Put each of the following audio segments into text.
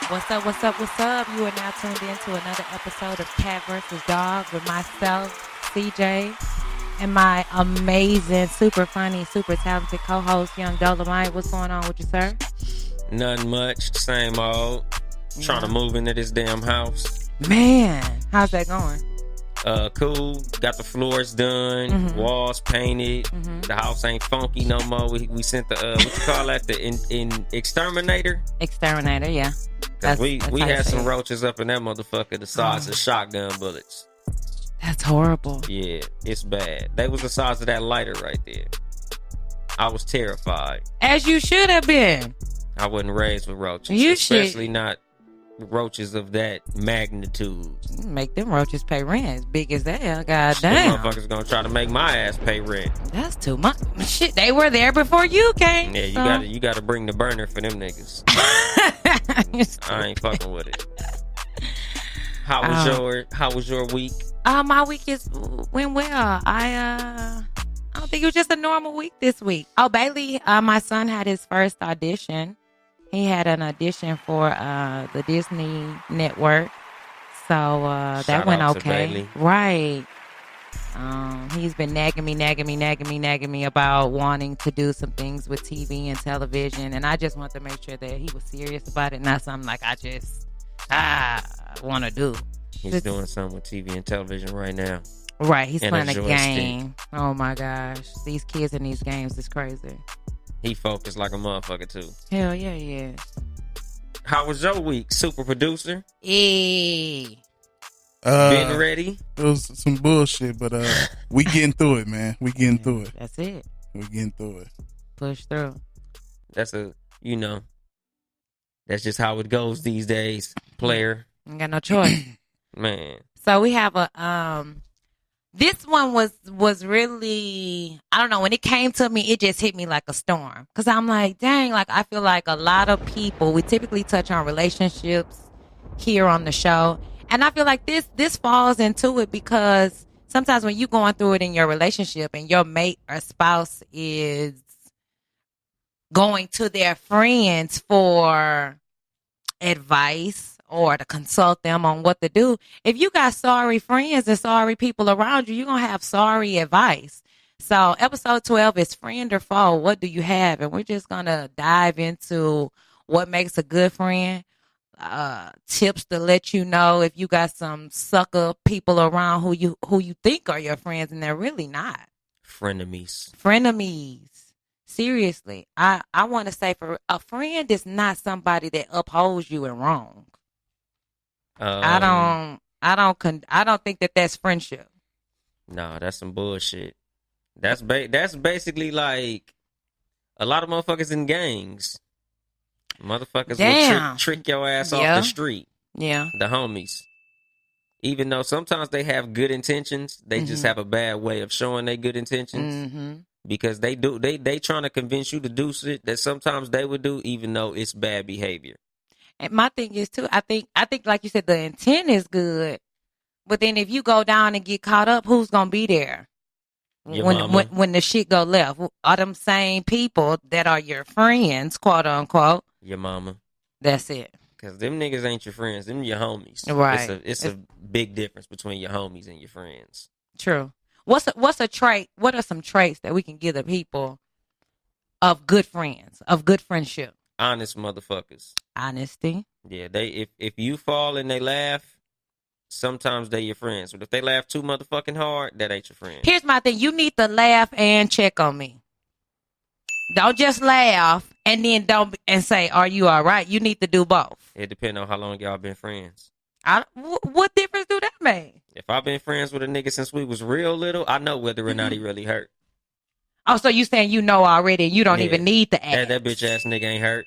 What's up, what's up, what's up? You are now tuned in to another episode of Cat vs. Dog with myself, CJ, and my amazing, super funny, super talented co-host, Yung Dolemite. What's going on with you, sir? Nothing much. Same old. Yeah. Trying to move into this damn house. Man, how's that going? Cool. Got the floors done. Walls painted. The house ain't funky no more. We sent the, what you call that? The exterminator? Exterminator, yeah. Cause we had some roaches up in that motherfucker the size of shotgun bullets. That's horrible. Yeah, it's bad. They was the size of that lighter right there. I was terrified. As you should have been. I wasn't raised with roaches. Especially not roaches of that magnitude. Make them roaches pay rent as big as they are. God Them damn. motherfuckers gonna try to make my ass pay rent. That's too much. Shit, they were there before you came. Yeah, you gotta bring the burner for them niggas. I ain't fucking with it. How was your week? My week went well. I don't think it was just a normal week this week. Oh, Bailey, my son had his first audition. He had an audition for the Disney Network. So that went okay. Right. He's been nagging me about wanting to do some things with TV and television. And I just want to make sure that he was serious about it. Not something like I just want to do. He's doing something with TV and television right now. Right. He's playing a game. Oh, my gosh. These kids in these games is crazy. He focused like a motherfucker, too. Hell yeah, he is. How was your week, super producer? Hey. Been ready? It was some bullshit, but we getting through it, man. We getting through it. That's it. We getting through it. Push through. That's that's just how it goes these days, player. Ain't got no choice. Man. So we have a this one was really, I don't know, when it came to me, it just hit me like a storm. Because I'm like, dang, like I feel like a lot of people, we typically touch on relationships here on the show. And I feel like this falls into it because sometimes when you're going through it in your relationship and your mate or spouse is going to their friends for advice or to consult them on what to do, if you got sorry friends and sorry people around you, you're going to have sorry advice. So episode 12 is friend or foe. What do you have? And we're just going to dive into what makes a good friend. Tips to let you know if you got some sucker people around who you think are your friends and they're really not. Frenemies. Seriously, I want to say, for a friend is not somebody that upholds you in wrong. I don't think that's friendship. Nah, that's some bullshit. That's basically like a lot of motherfuckers in gangs. Motherfuckers will trick your ass off the street. Yeah. The homies. Even though sometimes they have good intentions, they just have a bad way of showing their good intentions. Because they trying to convince you to do shit that sometimes they would do, even though it's bad behavior. And my thing is too, I think like you said, the intent is good, but then if you go down and get caught up, who's gonna be there when the shit go left? Are them same people that are your friends, quote unquote? Your mama. That's it. Because them niggas ain't your friends, them your homies. Right. It's a big difference between your homies and your friends. True. What's a trait? What are some traits that we can give the people of good friends, of good friendship? Honest motherfuckers. Honesty. Yeah, if you fall and they laugh, sometimes they your friends. But if they laugh too motherfucking hard, that ain't your friend. Here's my thing. You need to laugh and check on me. Don't just laugh and then don't and say, "Are you all right?" You need to do both. It depends on how long y'all been friends. What difference do that make? If I've been friends with a nigga since we was real little, I know whether or not he really hurt. Oh, so you saying you know already and you don't even need to ask. That bitch ass nigga ain't hurt.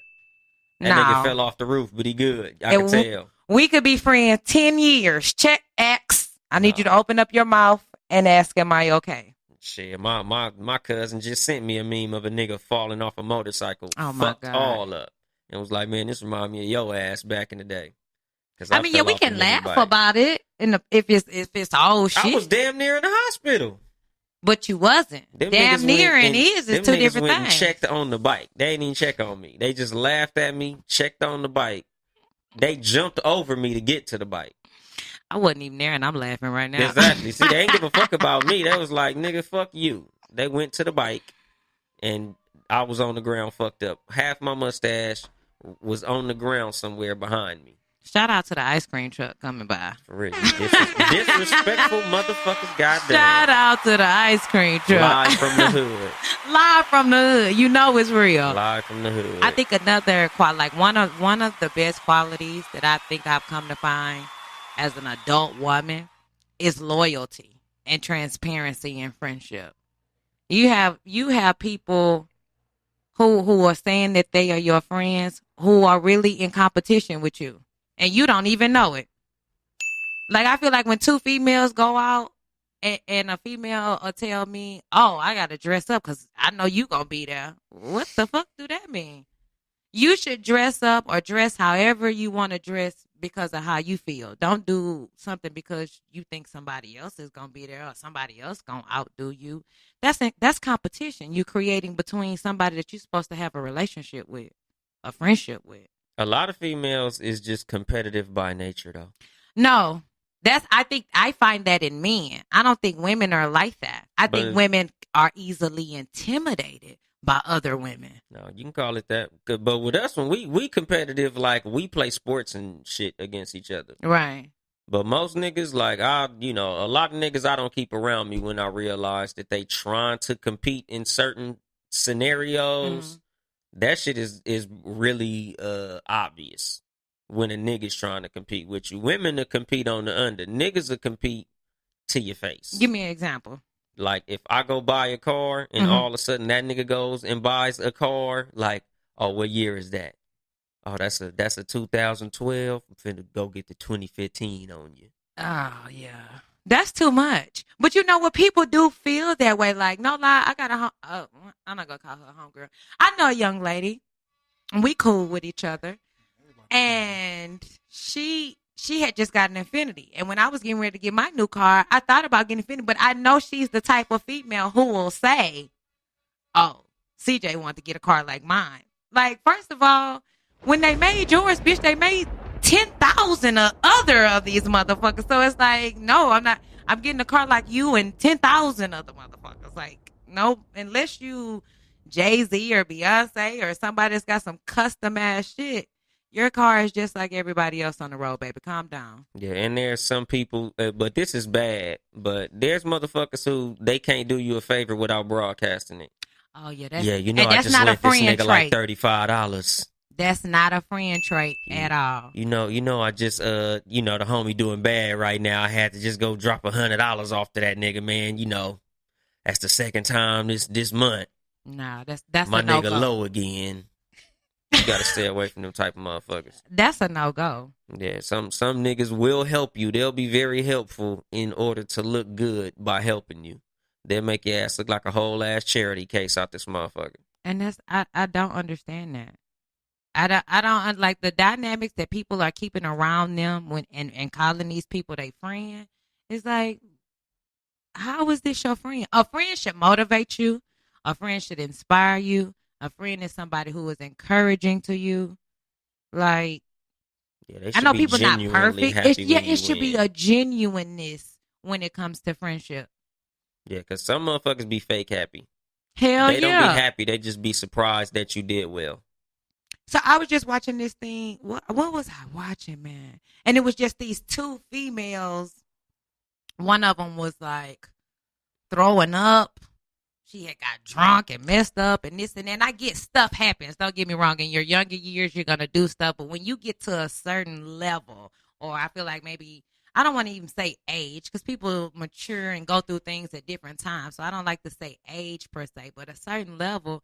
That nigga fell off the roof, but he good. I can tell. We could be friends 10 years. Check X. I need you to open up your mouth and ask, am I okay? Shit, my cousin just sent me a meme of a nigga falling off a motorcycle. Oh, my God. All up. And was like, man, this remind me of your ass back in the day. I mean, yeah, we can laugh about it if it's old shit. I was damn near in the hospital. But you wasn't. Them Damn near went and is them two niggas different went things. And checked on the bike. They didn't even check on me. They just laughed at me, checked on the bike. They jumped over me to get to the bike. I wasn't even there, and I'm laughing right now. Exactly. See, they ain't give a fuck about me. They was like, nigga, fuck you. They went to the bike, and I was on the ground fucked up. Half my mustache was on the ground somewhere behind me. Shout out to the ice cream truck coming by. For real. Disrespectful motherfuckers, goddamn. Shout out to the ice cream truck. Live from the hood. Live from the hood. You know it's real. Live from the hood. I think another one of the best qualities that I think I've come to find as an adult woman is loyalty and transparency in friendship. You have people who are saying that they are your friends who are really in competition with you. And you don't even know it. Like, I feel like when two females go out and a female will tell me, oh, I got to dress up because I know you going to be there. What the fuck do that mean? You should dress up or dress however you want to dress because of how you feel. Don't do something because you think somebody else is going to be there or somebody else going to outdo you. That's competition you're creating between somebody that you're supposed to have a relationship with, a friendship with. A lot of females is just competitive by nature, though. No, I find that in men. I don't think women are like that. I think women are easily intimidated by other women. No, you can call it that. But with us, when we competitive, like we play sports and shit against each other. Right. But most niggas, like a lot of niggas I don't keep around me when I realize that they trying to compete in certain scenarios. Mm-hmm. That shit is really obvious when a nigga's trying to compete with you. Women will compete on the under. Niggas will compete to your face. Give me an example. Like, if I go buy a car and all of a sudden that nigga goes and buys a car, like, oh, what year is that? Oh, that's a 2012. I'm finna go get the 2015 on you. Oh, yeah. That's too much. But you know what? People do feel that way. Like, no lie, I got I'm not going to call her a homegirl. I know a young lady. We cool with each other. And she had just got an Infinity. And when I was getting ready to get my new car, I thought about getting Infinity. But I know she's the type of female who will say, oh, CJ wanted to get a car like mine. Like, first of all, when they made yours, bitch, they made 10,000 of other of these motherfuckers. So it's like, no, I'm getting a car like you and 10,000 other motherfuckers. Like, no, unless you Jay-Z or Beyonce or somebody that's got some custom ass shit, your car is just like everybody else on the road, baby. Calm down. Yeah, and there's some people, but this is bad, but there's motherfuckers who they can't do you a favor without broadcasting it. Oh, yeah. I just lent this nigga like $35. That's not a friend trait at all. You know, I just, the homie doing bad right now. I had to just go drop $100 off to that nigga, man. You know, that's the second time this month. Nah, that's my a no-go. Nigga low again. You gotta stay away from them type of motherfuckers. That's a no-go. Yeah, some niggas will help you. They'll be very helpful in order to look good by helping you. They'll make your ass look like a whole ass charity case out this motherfucker. And I don't understand that. I don't like the dynamics that people are keeping around them when and calling these people their friend. It's like, how is this your friend? A friend should motivate you. A friend should inspire you. A friend is somebody who is encouraging to you. Like, I know people not perfect. It should be a genuineness when it comes to friendship. Yeah, because some motherfuckers be fake happy. Hell yeah. They don't be happy. They just be surprised that you did well. So I was just watching this thing. What was I watching, man? And it was just these two females. One of them was like throwing up. She had got drunk and messed up and this and that. And I get stuff happens. Don't get me wrong. In your younger years, you're going to do stuff. But when you get to a certain level, or I feel like maybe, I don't want to even say age because people mature and go through things at different times. So I don't like to say age per se, but a certain level,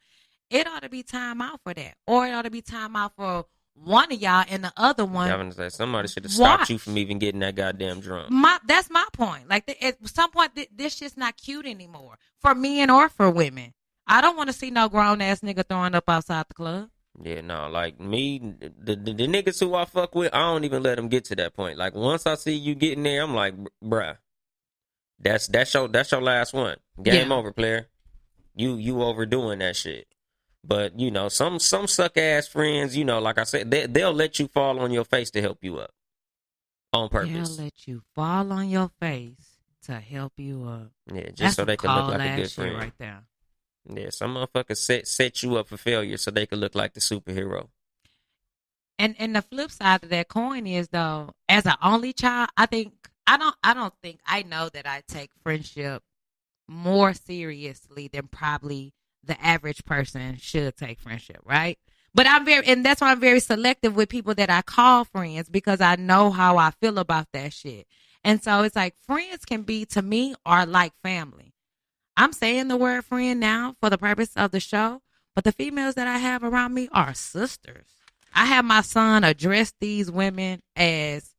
it ought to be time out for that. Or it ought to be time out for one of y'all and the other one. I was gonna say, somebody should have stopped you from even getting that goddamn drunk. That's my point. Like, at some point, this shit's not cute anymore for men or for women. I don't want to see no grown-ass nigga throwing up outside the club. Yeah, no, like me, the niggas who I fuck with, I don't even let them get to that point. Like, once I see you getting there, I'm like, bruh, That's your last one. Game over, player. You overdoing that shit. But you know, some suck ass friends, you know, like I said, they'll let you fall on your face to help you up on purpose. They'll let you fall on your face to help you up. Yeah, just That's so they can look like a good friend. right there. Yeah, some motherfuckers set you up for failure so they can look like the superhero. And the flip side of that coin is though, as an only child, I know that I take friendship more seriously than probably the average person should take friendship, right? But that's why I'm very selective with people that I call friends, because I know how I feel about that shit. And so it's like friends can be, to me, are like family. I'm saying the word friend now for the purpose of the show, but the females that I have around me are sisters. I have my son address these women as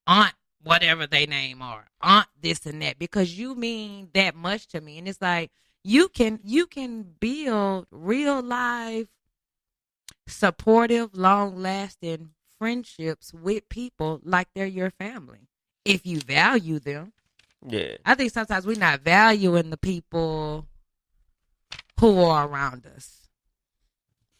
aunt, whatever they name are, aunt this and that, because you mean that much to me. And it's like, you can build real life, supportive, long lasting friendships with people like they're your family if you value them. Yeah. I think sometimes we're not valuing the people who are around us.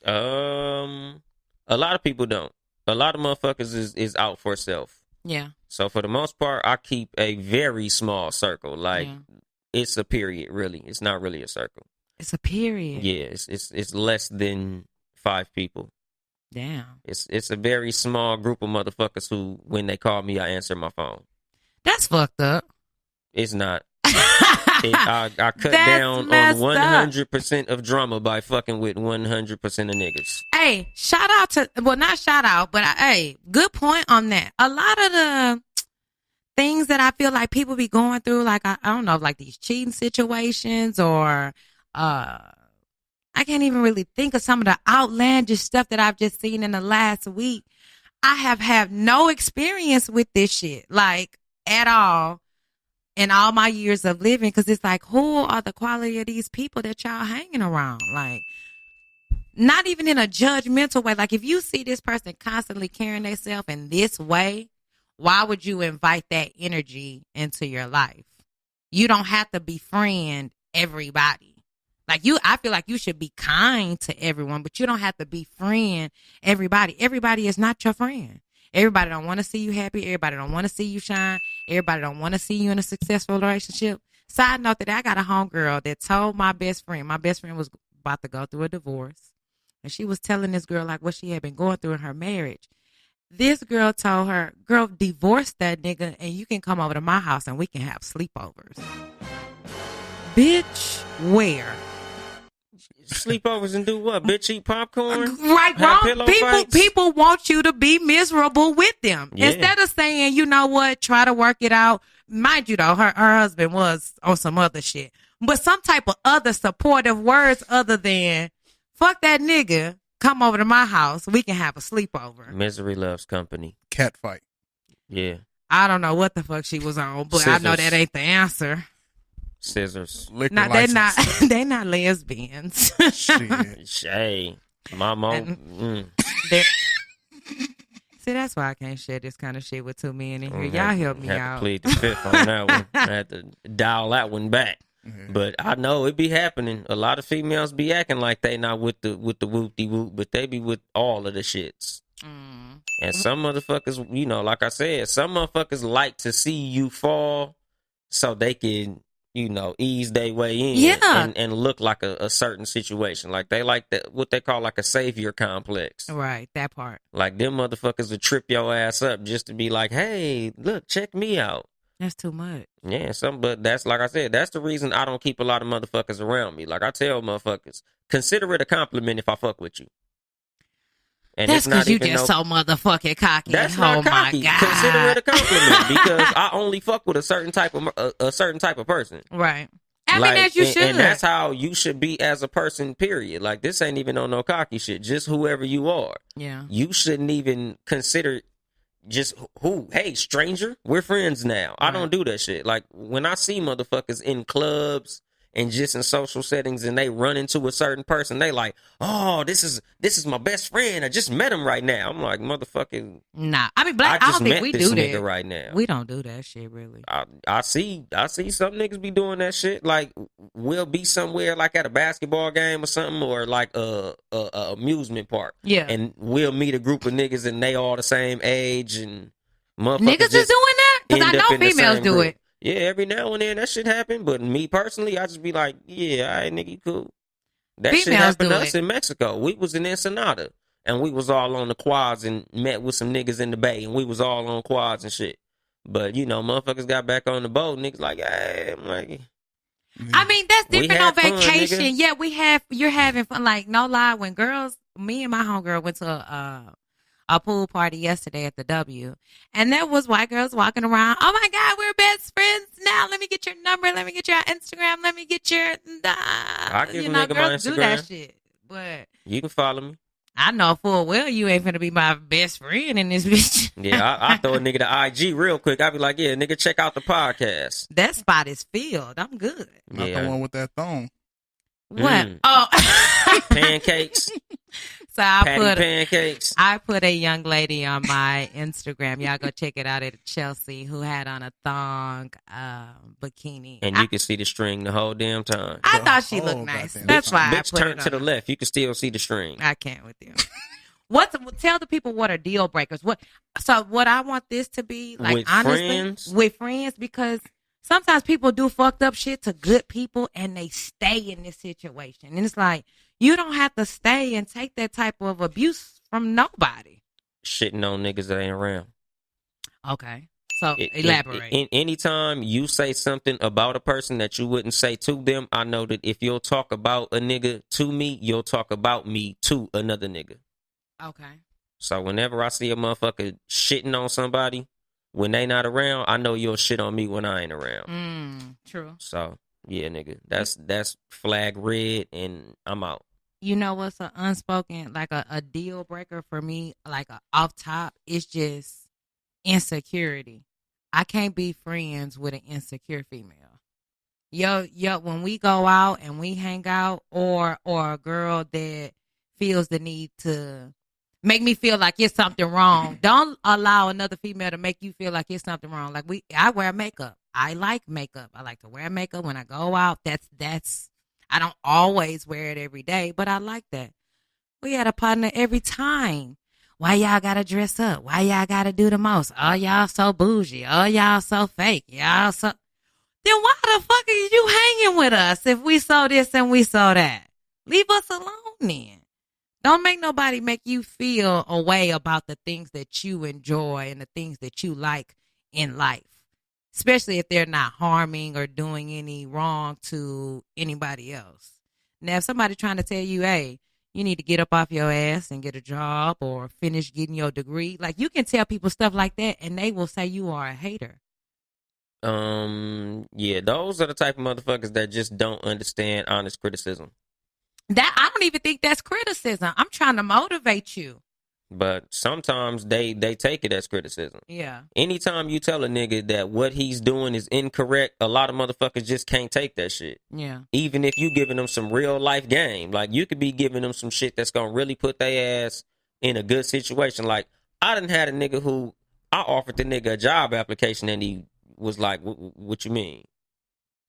A lot of people don't. A lot of motherfuckers is out for self. Yeah. So for the most part, I keep a very small circle. Like, it's a period, really. It's not really a circle. It's a period. Yeah, it's less than 5 people. Damn. It's a very small group of motherfuckers who, when they call me, I answer my phone. That's fucked up. It's not. I cut down on 100% of drama by fucking with 100% of niggas. Hey, shout out to, well, not shout out, but hey, good point on that. A lot of the things that I feel like people be going through, like, I don't know, like these cheating situations or, I can't even really think of some of the outlandish stuff that I've just seen in the last week. I have had no experience with this shit, like, at all. In all my years of living, because it's like, who are the quality of these people that y'all hanging around? Like, not even in a judgmental way. Like, if you see this person constantly carrying themselves in this way, why would you invite that energy into your life? You don't have to befriend everybody. Like, I feel like you should be kind to everyone, but you don't have to befriend everybody. Everybody is not your friend. Everybody don't want to see you happy. Everybody don't want to see you shine. Everybody don't want to see you in a successful relationship. Side note that I got a homegirl that told my best friend was about to go through a divorce. And she was telling this girl like what she had been going through in her marriage. This girl told her, girl, divorce that nigga and you can come over to my house and we can have sleepovers. Bitch, where? Sleepovers and do what? Bitch, eat popcorn? Right, wrong. People want you to be miserable with them. Yeah. Instead of saying, you know what, try to work it out. Mind you, though, her husband was on some other shit. But some type of other supportive words other than, fuck that nigga, come over to my house, we can have a sleepover. Misery loves company. Cat fight. Yeah. I don't know what the fuck she was on, but Scissors. I know that ain't the answer. Scissors. No, they're not. They're not lesbians. Shit. Shay. My mom. See, that's why I can't share this kind of shit with 2 men in here. Y'all help me out. To plead the fifth on that one. I had to dial that one back. Mm-hmm. But I know it be happening. A lot of females be acting like they not with the whoop-de-whoop, but they be with all of the shits. Mm. And some motherfuckers, you know, like I said, some motherfuckers like to see you fall so they can, you know, ease their way in and look like a certain situation. Like they like that, what they call like a savior complex. Right, that part. Like them motherfuckers will trip your ass up just to be like, hey, look, check me out. That's too much. Yeah, but that's like I said, that's the reason I don't keep a lot of motherfuckers around me. Like I tell motherfuckers, consider it a compliment if I fuck with you. And that's because you just so motherfucking cocky. That's not cocky. My God. Consider it a compliment because I only fuck with a certain type of person. Right. I mean, as you should. And that's how you should be as a person, period. Like, this ain't even on no cocky shit. Just whoever you are. Yeah. You shouldn't even consider just hey, stranger, we're friends now. Right. I don't do that shit. Like, when I see motherfuckers in clubs and just in social settings, and they run into a certain person, they like, oh, this is my best friend. I just met him right now. I'm like, motherfucking. Nah, I mean, black. I don't think we do that right now. We don't do that shit really. I see some niggas be doing that shit. Like, we'll be somewhere like at a basketball game or something, or like a amusement park. Yeah, and we'll meet a group of niggas and they all the same age, and niggas is doing that because I know females do it. Yeah, every now and then that shit happen. But me personally, I just be like, yeah, all right, nigga, you cool. That females shit happened to us in Mexico. We was in Ensenada, and we was all on the quads and met with some niggas in the bay, and we was all on quads and shit. But, you know, motherfuckers got back on the boat. Niggas like, hey, I'm like... I mean, that's different on vacation. Yeah, you're having fun. Like, no lie, when girls... Me and my homegirl went to a pool party yesterday at the W, and there was white girls walking around. Oh my God, we're best friends now. Let me get your number. Let me get your Instagram. Let me get your. I give a nigga girls my Instagram. Do that shit, but you can follow me. I know full well you ain't finna be my best friend in this bitch. Yeah, I throw a nigga to IG real quick. I be like, yeah, nigga, check out the podcast. That spot is filled. I'm good. Not the one with that thong. What? Oh, pancakes. So pancakes. I put a young lady on my Instagram. Y'all go check it out at Chelsea, who had on a thong bikini. And you can see the string the whole damn time. I thought she looked nice. That's why I put turn it to the left. You can still see the string. I can't with you. Tell the people what are deal breakers. What I want this to be, like, with honestly, friends? With friends, because sometimes people do fucked up shit to good people and they stay in this situation. And it's like, you don't have to stay and take that type of abuse from nobody. Shitting on niggas that ain't around. Okay. So elaborate. Anytime you say something about a person that you wouldn't say to them, I know that if you'll talk about a nigga to me, you'll talk about me to another nigga. Okay. So whenever I see a motherfucker shitting on somebody when they not around, I know you'll shit on me when I ain't around. True. So yeah, nigga, that's flag red, and I'm out. You know what's an unspoken, like a deal breaker for me, like off top, it's just insecurity. I can't be friends with an insecure female. Yo, when we go out and we hang out, or a girl that feels the need to make me feel like it's something wrong. Don't allow another female to make you feel like it's something wrong. Like I wear makeup. I like makeup. I like to wear makeup when I go out. That's I don't always wear it every day, but I like that. We had a partner every time. Why y'all gotta dress up? Why y'all gotta do the most? Oh, y'all so bougie. Oh, y'all so fake. Y'all so... Then why the fuck are you hanging with us if we saw this and we saw that? Leave us alone then. Don't make nobody make you feel a way about the things that you enjoy and the things that you like in life. Especially if they're not harming or doing any wrong to anybody else. Now, if somebody trying to tell you, hey, you need to get up off your ass and get a job or finish getting your degree, like, you can tell people stuff like that and they will say you are a hater. Yeah, those are the type of motherfuckers that just don't understand honest criticism. That I don't even think that's criticism. I'm trying to motivate you. But sometimes they take it as criticism. Yeah. Anytime you tell a nigga that what he's doing is incorrect, a lot of motherfuckers just can't take that shit. Yeah. Even if you giving them some real life game. Like, you could be giving them some shit that's going to really put their ass in a good situation. Like, I done had a nigga who, I offered the nigga a job application and he was like, what you mean?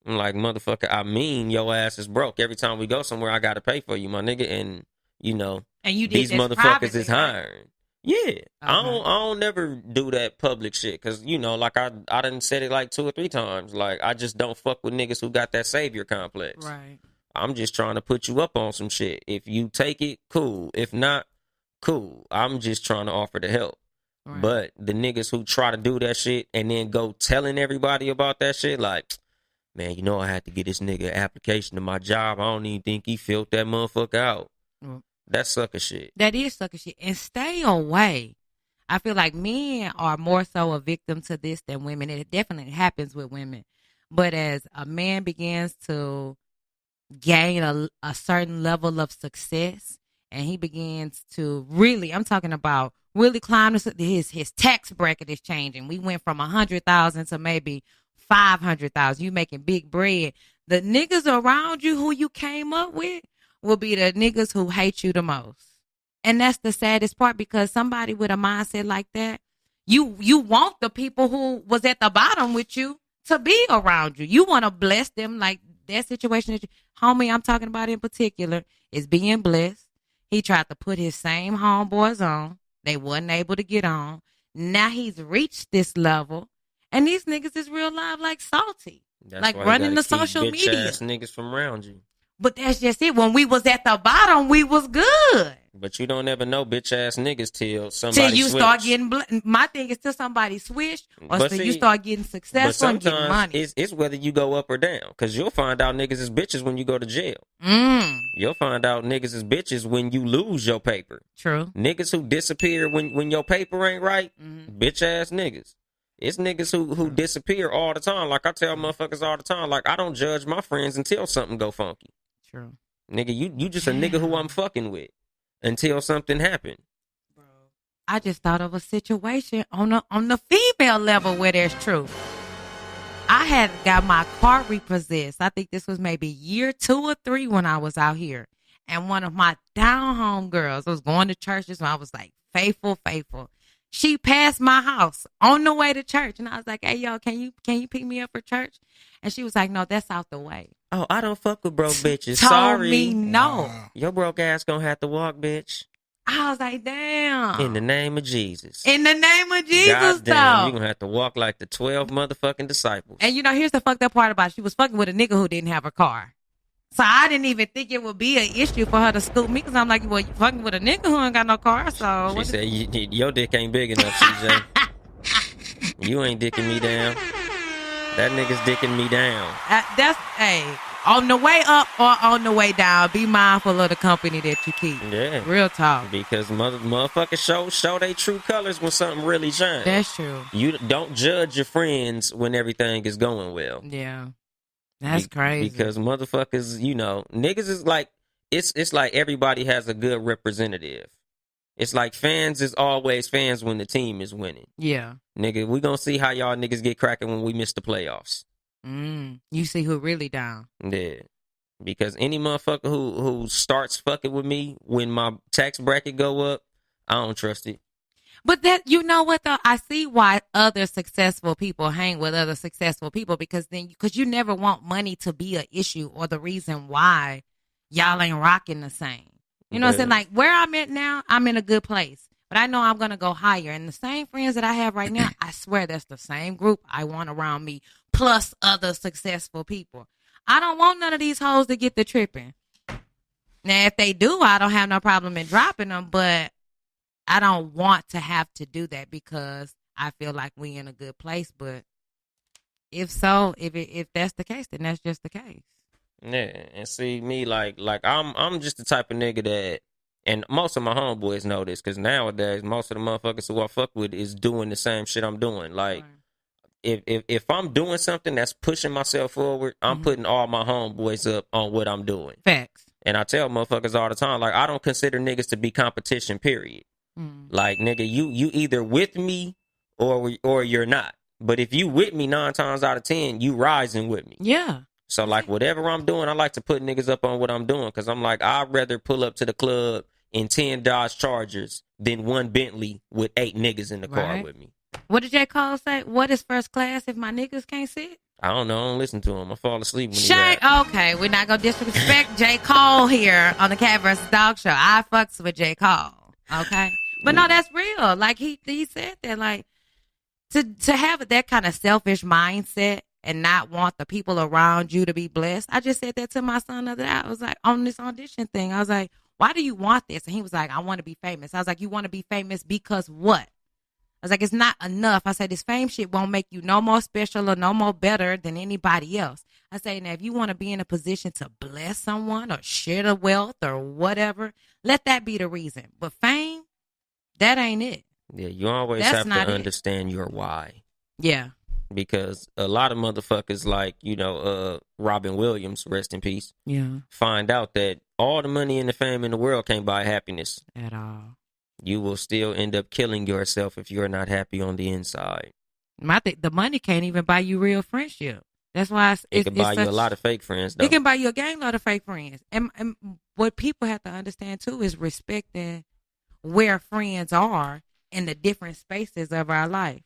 I'm like, motherfucker, I mean your ass is broke. Every time we go somewhere, I got to pay for you, my nigga. And, you know. And you did these motherfuckers is hiring. Yeah. Okay. I don't never do that public shit. Cause, you know, like I done said it like 2 or 3 times. Like, I just don't fuck with niggas who got that savior complex. Right. I'm just trying to put you up on some shit. If you take it, cool. If not, cool. I'm just trying to offer the help. Right. But the niggas who try to do that shit and then go telling everybody about that shit, like, man, you know I had to get this nigga an application to my job. I don't even think he filled that motherfucker out. Mm. That's sucker shit. That is sucker shit. And stay away. I feel like men are more so a victim to this than women. It definitely happens with women. But as a man begins to gain a certain level of success and he begins to really, I'm talking about really climb his tax bracket is changing. We went from 100,000 to maybe 500,000. You making big bread. The niggas around you who you came up with will be the niggas who hate you the most. And that's the saddest part, because somebody with a mindset like that, you want the people who was at the bottom with you to be around you. You want to bless them. Like that situation that homie I'm talking about in particular is being blessed. He tried to put his same homeboys on. They wasn't able to get on. Now he's reached this level, and these niggas is real live like salty. That's like why running the keep social bitch media. Ass niggas from around you. But that's just it. When we was at the bottom, we was good. But you don't ever know bitch ass niggas till somebody Till you switch. start getting. My thing is till somebody switch, or till you start getting successful and getting money. It's whether you go up or down, because you'll find out niggas is bitches when you go to jail. You'll find out niggas is bitches when you lose your paper. True. Niggas who disappear when your paper ain't right, bitch ass niggas. It's niggas who disappear all the time. Like I tell motherfuckers all the time, like I don't judge my friends until something go funky. True. Nigga, you just a nigga who I'm fucking with until something happen. Bro, I just thought of a situation on the female level where there's truth. I had got my car repossessed. I think this was maybe year 2 or 3 when I was out here. And one of my down home girls was going to church. This when I was like faithful. She passed my house on the way to church. And I was like, hey, yo, can you pick me up for church? And she was like, no, that's out the way. Oh, I don't fuck with broke bitches. Told Sorry. me no. Your broke ass gonna have to walk, bitch. I was like, damn. In the name of Jesus. In the name of Jesus, God damn, though. you're gonna have to walk like the 12 motherfucking disciples. And here's the fucked up part about it. She was fucking with a nigga who didn't have a car. So I didn't even think it would be an issue for her to scoop me, because I'm like, well, you fucking with a nigga who ain't got no car, so. She said, your dick ain't big enough, CJ. You ain't dicking me down. That nigga's dicking me down. On the way up or on the way down, be mindful of the company that you keep. Yeah. Real talk. Because motherfuckers show they true colors when something really shines. That's true. You don't judge your friends when everything is going well. Yeah. That's crazy. Because motherfuckers, niggas is like, it's like everybody has a good representative. It's like fans is always fans when the team is winning. Yeah. Nigga, we gonna see how y'all niggas get cracking when we miss the playoffs. You see who really down. Yeah. Because any motherfucker who starts fucking with me when my tax bracket go up, I don't trust it. But that, you know what though? I see why other successful people hang with other successful people, because you never want money to be an issue or the reason why y'all ain't rocking the same. You know what I'm saying? Like where I'm at now, I'm in a good place, but I know I'm going to go higher. And the same friends that I have right now, I swear that's the same group I want around me, plus other successful people. I don't want none of these hoes to get the tripping. Now, if they do, I don't have no problem in dropping them, but I don't want to have to do that because I feel like we in a good place. But if so, if that's the case, then that's just the case. Yeah, and see me like I'm just the type of nigga that, and most of my homeboys know this, because nowadays most of the motherfuckers who I fuck with is doing the same shit I'm doing. Like if I'm doing something that's pushing myself forward, I'm putting all my homeboys up on what I'm doing. Facts. And I tell motherfuckers all the time, like I don't consider niggas to be competition, period. Like nigga, you either with me or you're not. But if you with me 9 times out of 10, you rising with me. Yeah. So, like, whatever I'm doing, I like to put niggas up on what I'm doing. Because I'm like, I'd rather pull up to the club in 10 Dodge Chargers than 1 Bentley with 8 niggas in the car with me. What did J. Cole say? What is first class if my niggas can't sit? I don't know. I don't listen to him. I fall asleep when he rap. Okay, we're not going to disrespect J. Cole here on the Cat vs. Dog Show. I fucks with J. Cole. Okay? But no, that's real. Like, he said that, like, to have that kind of selfish mindset and not want the people around you to be blessed. I just said that to my son the other day. I was like, on this audition thing, I was like, why do you want this? And he was like, I want to be famous. I was like, you want to be famous because what? I was like, it's not enough. I said, this fame shit won't make you no more special or no more better than anybody else. I say, now, if you want to be in a position to bless someone or share the wealth or whatever, let that be the reason. But fame, that ain't it. Yeah, you always have to understand your why. Yeah. Because a lot of motherfuckers like, Robin Williams, rest in peace, find out that all the money and the fame in the world can't buy happiness. At all. You will still end up killing yourself if you're not happy on the inside. The money can't even buy you real friendship. That's why it can buy you a lot of fake friends, though. It can buy you a gang load of fake friends. And what people have to understand, too, is respecting where friends are in the different spaces of our life.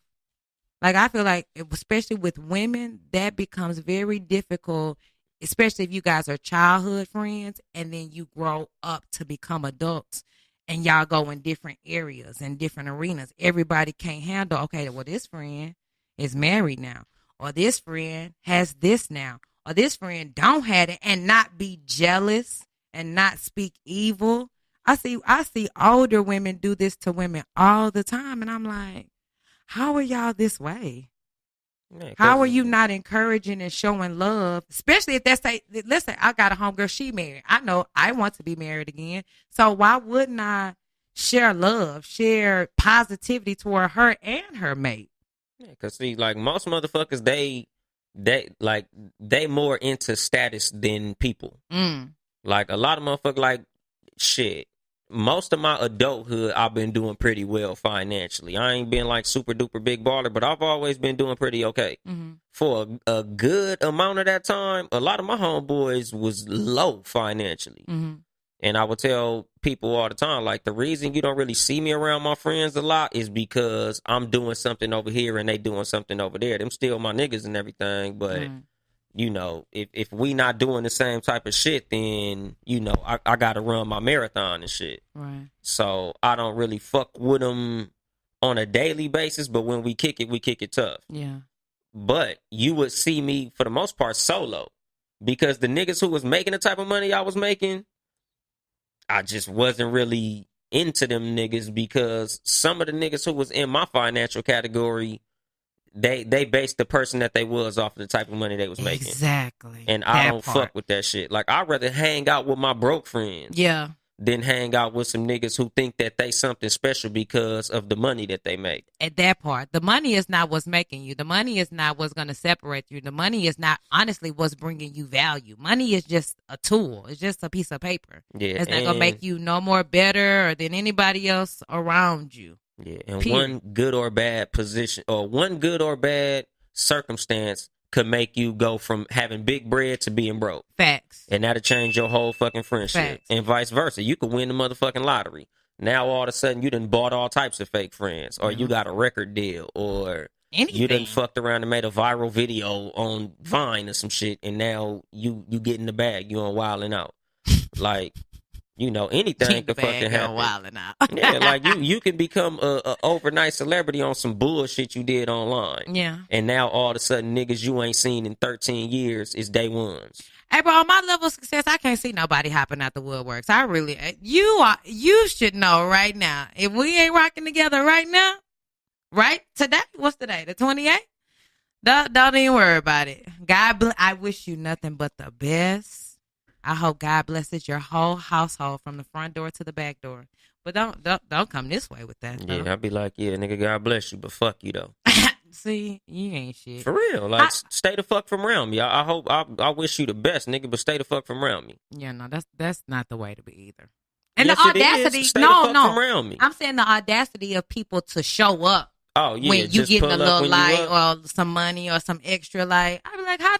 Like, I feel like, especially with women, that becomes very difficult, especially if you guys are childhood friends and then you grow up to become adults and y'all go in different areas and different arenas. Everybody can't handle, okay, well, this friend is married now, or this friend has this now, or this friend don't have it, and not be jealous and not speak evil. I see older women do this to women all the time, and I'm like, how are y'all this way? Yeah, how are you not encouraging and showing love? Especially if let's say I got a homegirl, she married. I know I want to be married again. So why wouldn't I share love, share positivity toward her and her mate? Yeah, cause see, like most motherfuckers, they more into status than people. Like a lot of motherfuckers, like shit. Most of my adulthood, I've been doing pretty well financially. I ain't been like super duper big baller, but I've always been doing pretty okay. For a good amount of that time, a lot of my homeboys was low financially. And I would tell people all the time, like, the reason you don't really see me around my friends a lot is because I'm doing something over here and they doing something over there. Them still my niggas and everything, but you know, if we not doing the same type of shit, then, you know, I got to run my marathon and shit. Right. So I don't really fuck with them on a daily basis, but when we kick it tough. Yeah. But you would see me, for the most part, solo. Because the niggas who was making the type of money I was making, I just wasn't really into them niggas, because some of the niggas who was in my financial category, they based the person that they was off of the type of money they was making. Exactly. And I don't fuck with that shit. Like, I'd rather hang out with my broke friends. Yeah. Than hang out with some niggas who think that they something special because of the money that they make. At that part, the money is not what's making you. The money is not what's going to separate you. The money is not, honestly, what's bringing you value. Money is just a tool. It's just a piece of paper. Yeah, it's not going to make you no more better than anybody else around you. Yeah, and one good or bad position, or one good or bad circumstance could make you go from having big bread to being broke. Facts. And that'll change your whole fucking friendship. Facts. And vice versa. You could win the motherfucking lottery. Now all of a sudden you done bought all types of fake friends, or you got a record deal, or anything. You done fucked around and made a viral video on Vine or some shit, and now you get in the bag. You on Wildin' Out. Like, you know, anything could fucking happen. Wildin' Out. Yeah, like you can become a overnight celebrity on some bullshit you did online. Yeah. And now all of a sudden niggas you ain't seen in 13 years is day ones. Hey, bro, on my level of success, I can't see nobody hopping out the woodworks. I really, you should know right now. If we ain't rocking together right now, right today, what's today? The 28th? Don't even worry about it. I wish you nothing but the best. I hope God blesses your whole household from the front door to the back door. But don't come this way with that. Yeah, I'll be like, yeah, nigga, God bless you, but fuck you though. See, you ain't shit. For real. Like, stay the fuck from around me. I wish you the best, nigga, but stay the fuck from around me. Yeah, no, that's not the way to be either. And yes, the audacity, stay the fuck from around me. I'm saying the audacity of people to show up. Oh yeah, when you getting a little light or some money or some extra light. I be like, how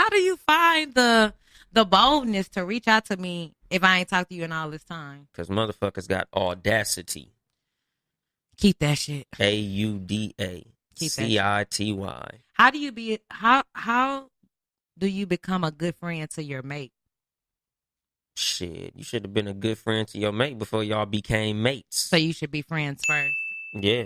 do you find the boldness to reach out to me if I ain't talked to you in all this time? Because motherfuckers got audacity. Keep that shit. AUDA. CITY. How do you become a good friend to your mate? Shit, you should have been a good friend to your mate before y'all became mates. So you should be friends first. Yeah.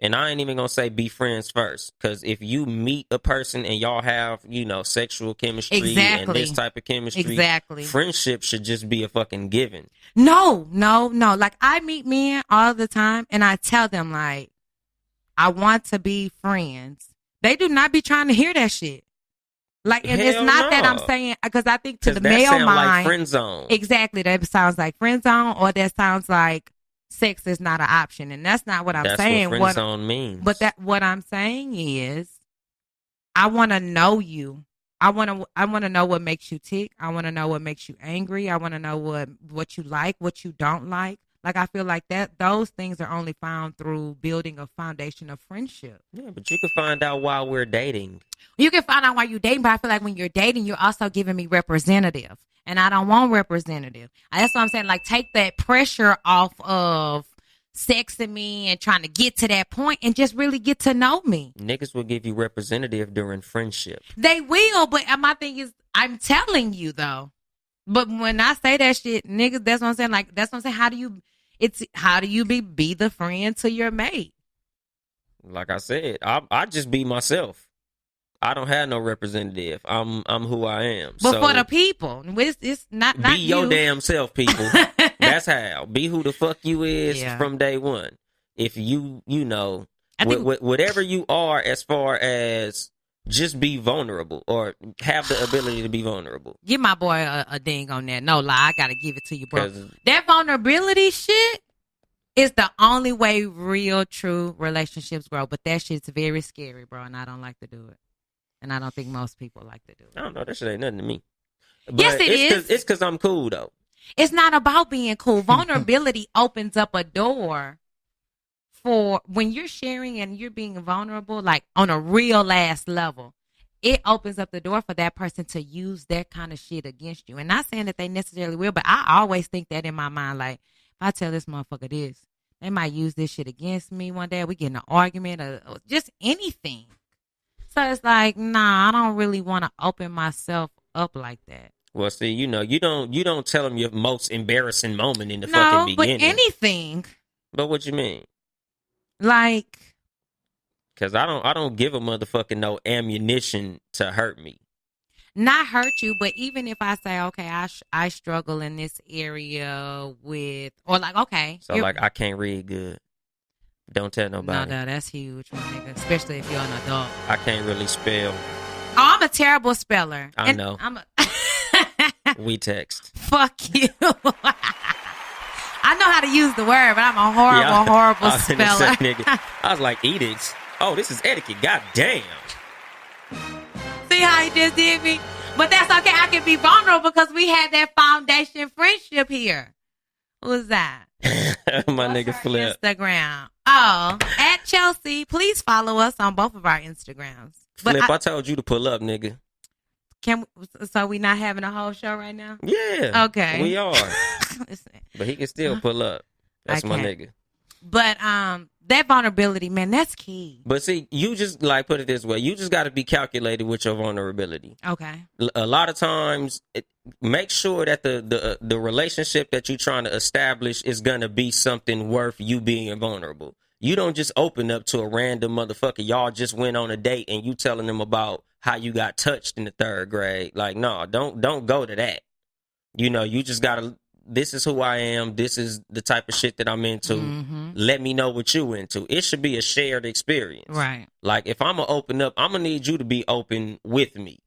And I ain't even gonna say be friends first, because if you meet a person and y'all have, you know, sexual chemistry and this type of chemistry, friendship should just be a fucking given. No. Like, I meet men all the time and I tell them, like, I want to be friends. They do not be trying to hear that shit. Like, and it's not that I'm saying, because I think to the male mind, like friend zone. Exactly, that sounds like friend zone, or that sounds like sex is not an option, and that's not what I'm saying. That's what friend zone means. But what I'm saying is, I want to know you. I want to know what makes you tick. I want to know what makes you angry. I want to know what you like, what you don't like. Like, I feel like that those things are only found through building a foundation of friendship. Yeah, but you can find out while we're dating. You can find out why you're dating, but I feel like when you're dating, you're also giving me representative. And I don't want representative. That's what I'm saying. Like, take that pressure off of sexing me and trying to get to that point and just really get to know me. Niggas will give you representative during friendship. They will, but my thing is, I'm telling you, though. But when I say that shit, niggas, that's what I'm saying. Like, that's what I'm saying. How do you be the friend to your mate? Like I said, I just be myself. I don't have no representative. I'm who I am. But so for the people, it's not be you. your damn self, people. That's how. Be who the fuck you is from day one. If you know, whatever you are, as far as just be vulnerable or have the ability to be vulnerable. Give my boy a ding on that. No lie, I gotta give it to you, bro. That vulnerability shit is the only way real, true relationships grow. But that shit's very scary, bro, and I don't like to do it. And I don't think most people like to do it. I don't know. That shit ain't nothing to me. But yes, it is. It's because I'm cool, though. It's not about being cool. Vulnerability opens up a door for when you're sharing and you're being vulnerable, like on a real last level. It opens up the door for that person to use that kind of shit against you. And not saying that they necessarily will, but I always think that in my mind, like, if I tell this motherfucker this, they might use this shit against me one day. We get in an argument or just anything. So it's like, nah, I don't really want to open myself up like that. Well, see, you don't tell them your most embarrassing moment in the fucking beginning. But anything. But what you mean? Like, because I don't give a motherfucker no ammunition to hurt me. Not hurt you, but even if I say, okay, I struggle in this area with, or like, okay. So like, I can't read good. Don't tell nobody. No, that's huge, my nigga. Especially if you're an adult. I can't really spell. Oh, I'm a terrible speller. I know. We text. Fuck you. I know how to use the word, but I'm a horrible speller. Nigga. I was like, edicts. Oh, this is etiquette. God damn. See how he just did me? But that's okay. I can be vulnerable because we had that foundation friendship here. Who's that? My nigga Flip. Instagram. Oh, at Chelsea. Please follow us on both of our Instagrams. Flip, I told you to pull up, nigga. So we not having a whole show right now? Yeah. Okay. We are. But he can still pull up. That's my nigga. But that vulnerability, man, that's key. But see, you just like put it this way. You just got to be calculated with your vulnerability. Okay. A lot of times, make sure that the relationship that you're trying to establish is going to be something worth you being vulnerable. You don't just open up to a random motherfucker. Y'all just went on a date and you telling them about how you got touched in the 3rd grade. Like, no, don't go to that. You know, you just got to, this is who I am. This is the type of shit that I'm into. Mm-hmm. Let me know what you into. It should be a shared experience. Right. Like, if I'm going to open up, I'm going to need you to be open with me.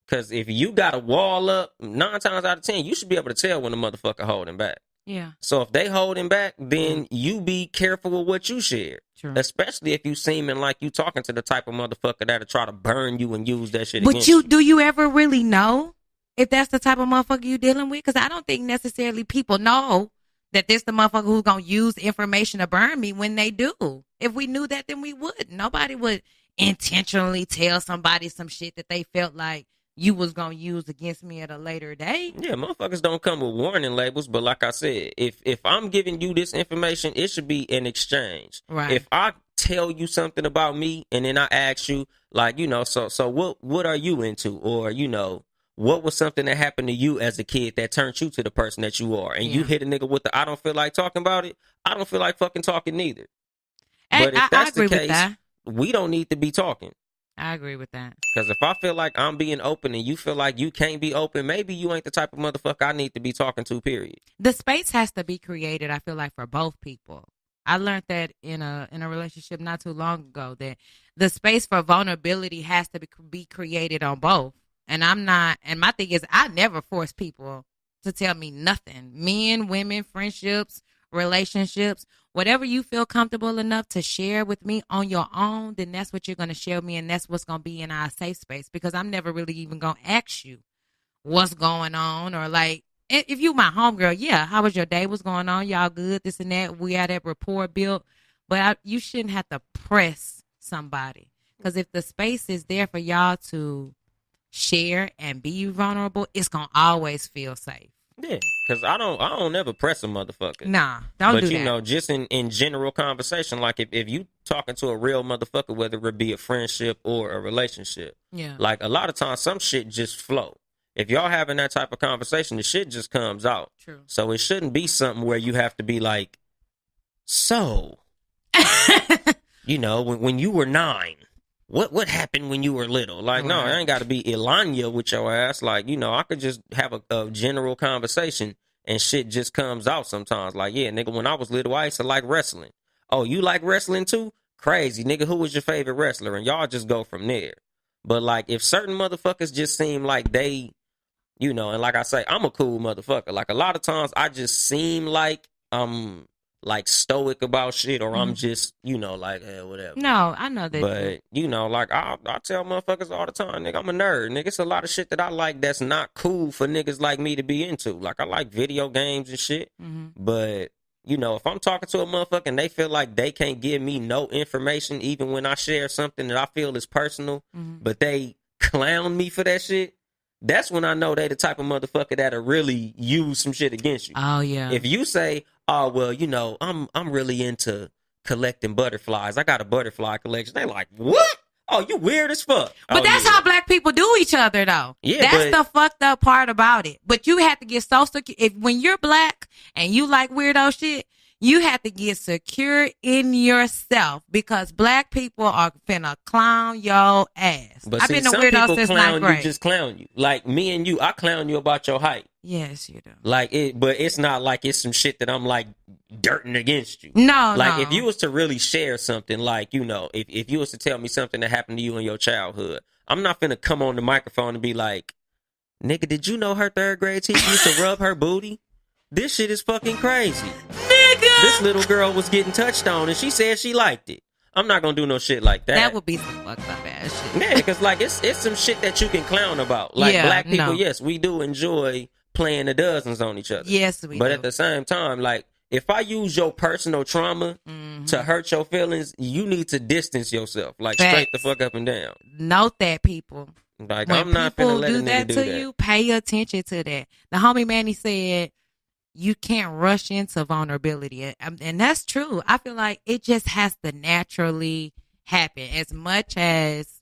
Because if you got a wall up, 9 times out of 10, you should be able to tell when the motherfucker holding back. Yeah. So if they holding back, then you be careful with what you share. True. Especially if you seeming like you talking to the type of motherfucker that'll try to burn you and use that shit against you. But do you ever really know if that's the type of motherfucker you dealing with? Because I don't think necessarily people know that this the motherfucker who's going to use information to burn me when they do. If we knew that, then we would. Nobody would intentionally tell somebody some shit that they felt like you was going to use against me at a later date. Yeah, motherfuckers don't come with warning labels, but like I said, if I'm giving you this information, it should be an exchange. Right. If I tell you something about me and then I ask you, like, you know, so what are you into? Or, you know, what was something that happened to you as a kid that turned you to the person that you are? And you hit a nigga with I don't feel like talking about it. I don't feel like fucking talking neither. But if that's the case, we don't need to be talking. I agree with that. Because if I feel like I'm being open and you feel like you can't be open, maybe you ain't the type of motherfucker I need to be talking to, period. The space has to be created, I feel like, for both people. I learned that in a relationship not too long ago, that the space for vulnerability has to be created on both. And my thing is, I never force people to tell me nothing. Men, women, friendships, relationships, whatever you feel comfortable enough to share with me on your own, then that's what you're going to share with me, and that's what's going to be in our safe space, because I'm never really even going to ask you what's going on, or like, if you my homegirl, yeah, how was your day? What's going on? Y'all good? This and that. We had that rapport built. But you shouldn't have to press somebody. Because if the space is there for y'all to share and be vulnerable, it's going to always feel safe. Yeah, because I don't ever press a motherfucker. Nah, don't do that. But, you know, just in general conversation, like if you talking to a real motherfucker, whether it be a friendship or a relationship, yeah, like a lot of times some shit just flow. If y'all having that type of conversation, the shit just comes out. True. So it shouldn't be something where you have to be like, so, you know, when you were 9, what happened when you were little? Like, no, I ain't got to be Ilanya with your ass. Like, you know, I could just have a general conversation and shit just comes out sometimes. Like, yeah, nigga, when I was little, I used to like wrestling. Oh, you like wrestling too? Crazy, nigga. Who was your favorite wrestler? And y'all just go from there. But, like, if certain motherfuckers just seem like they, you know, and like I say, I'm a cool motherfucker. Like, a lot of times I just seem like I'm like stoic about shit, or I'm just, you know, like, whatever. No, I know that. But, you know, like, I tell motherfuckers all the time, nigga, I'm a nerd. Nigga, it's a lot of shit that I like that's not cool for niggas like me to be into. Like, I like video games and shit. But, you know, if I'm talking to a motherfucker and they feel like they can't give me no information, even when I share something that I feel is personal, but they clown me for that shit, that's when I know they the type of motherfucker that'll really use some shit against you. Oh, yeah. If you say, oh, well, you know, I'm really into collecting butterflies. I got a butterfly collection. They like, what? Oh, you weird as fuck. But that's how black people do each other, though. Yeah, that's the fucked up part about it. But you have to get so secure. If when you're black and you like weirdo shit, you have to get secure in yourself, because black people are finna clown your ass. But I've see, been a some weirdo people since clown 9th grade. you, just clown you. Like me and you, I clown you about your height. Yes, you do. Like it, but it's not like it's some shit that I'm like dirting against you. No, like if you was to really share something, like, you know, if you was to tell me something that happened to you in your childhood, I'm not finna come on the microphone and be like, nigga, did you know her 3rd grade teacher used to rub her booty? This shit is fucking crazy. Nigga! This little girl was getting touched on and she said she liked it. I'm not gonna do no shit like that. That would be some fucked up ass shit. Yeah, because like it's some shit that you can clown about. Like black people, yes, we do enjoy playing the dozens on each other. Yes, we do. But at the same time, like, if I use your personal trauma to hurt your feelings, you need to distance yourself. Like, straight the fuck up and down. Note that, people. Like, when I'm not finna let a nigga do that. You, pay attention to that. The homie Manny said, you can't rush into vulnerability. And that's true. I feel like it just has to naturally happen. As much as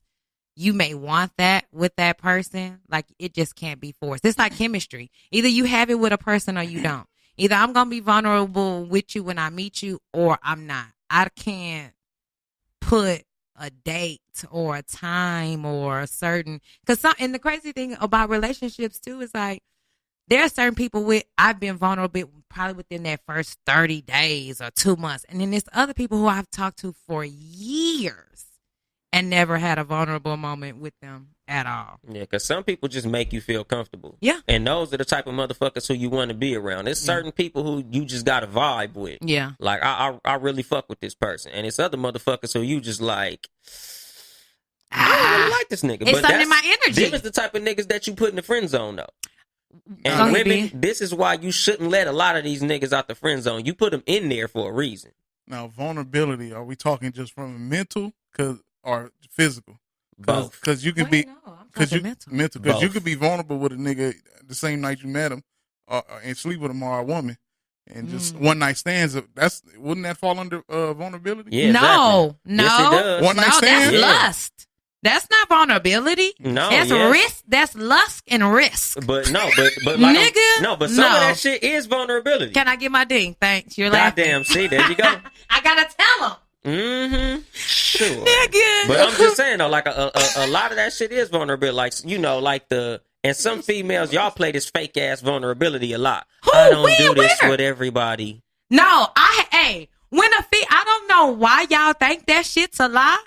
you may want that with that person, like, it just can't be forced. It's like chemistry. Either you have it with a person or you don't. Either I'm going to be vulnerable with you when I meet you, or I'm not. I can't put a date or a time or a certain, and the crazy thing about relationships too is like, there are certain people I've been vulnerable probably within that first 30 days or 2 months. And then there's other people who I've talked to for years and never had a vulnerable moment with them at all. Yeah, because some people just make you feel comfortable. Yeah. And those are the type of motherfuckers who you want to be around. There's certain people who you just got a vibe with. Yeah. Like, I really fuck with this person. And it's other motherfuckers who you just like, I don't really like this nigga. It's something in my energy. Them is the type of niggas that you put in the friend zone, though. And women, this is why you shouldn't let a lot of these niggas out the friend zone. You put them in there for a reason. Now, vulnerability, are we talking just from mental or physical? Both. Because you can mental. Because you could be vulnerable with a nigga the same night you met him, and sleep with him, or a woman, and just one night stands. Wouldn't that fall under vulnerability? Yeah, no, exactly. Yes, it does. One night stand. That's lust. That's not vulnerability. No, that's risk. That's lust and risk. But like, nigga, some of that shit is vulnerability. Can I get my ding? Thanks. You're laughing. Goddamn, see, there you go. I gotta tell him. Sure. Nigga. But I'm just saying though, like a lot of that shit is vulnerable. Like, you know, like and some females, y'all play this fake ass vulnerability a lot. I don't do this with everybody. No, I don't know why y'all think that shit's a lie.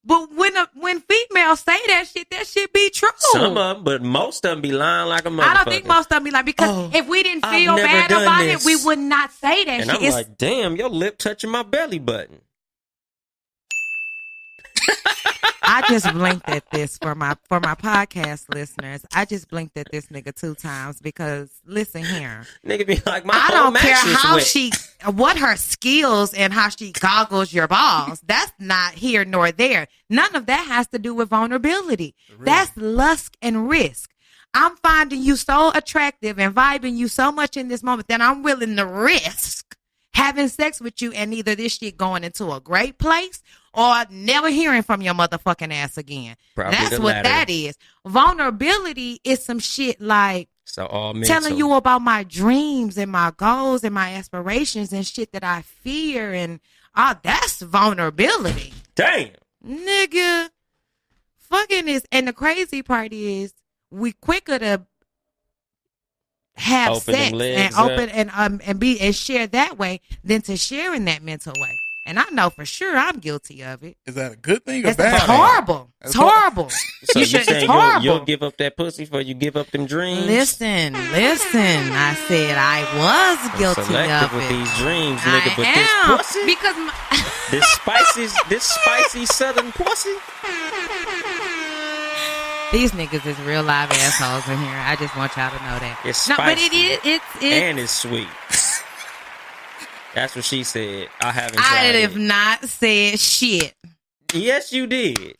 But when females say that shit be true. Some of them, but most of them be lying like a motherfucker. I don't think most of them be like, because if we didn't feel bad about it, we would not say that and shit. I'm like, damn, your lip touching my belly button. I just blinked at this for my podcast listeners. I just blinked at this nigga 2 times because listen here. Nigga be like, I don't care what her skills and how she goggles your balls. That's not here nor there. None of that has to do with vulnerability. Really? That's lust and risk. I'm finding you so attractive and vibing you so much in this moment that I'm willing to risk having sex with you and either this shit going into a great place or never hearing from your motherfucking ass again. Probably that's what latter. that is. Vulnerability is some shit like all telling you about my dreams and my goals and my aspirations and shit that I fear. And that's vulnerability. Damn. Nigga. Fucking is. And the crazy part is we quicker to have sex and open and share that way than to share in that mental way. And I know for sure I'm guilty of it. Is that a good thing or it's bad? It's horrible. It's horrible. So it's horrible. You'll give up that pussy before you give up them dreams? Listen. I said I was guilty of with it. These dreams, nigga, but this pussy? Because this spicy southern pussy? These niggas is real live assholes in here. I just want y'all to know that. It's spicy. No, but it's and it's sweet. That's what she said. I have not said shit. Yes, you did.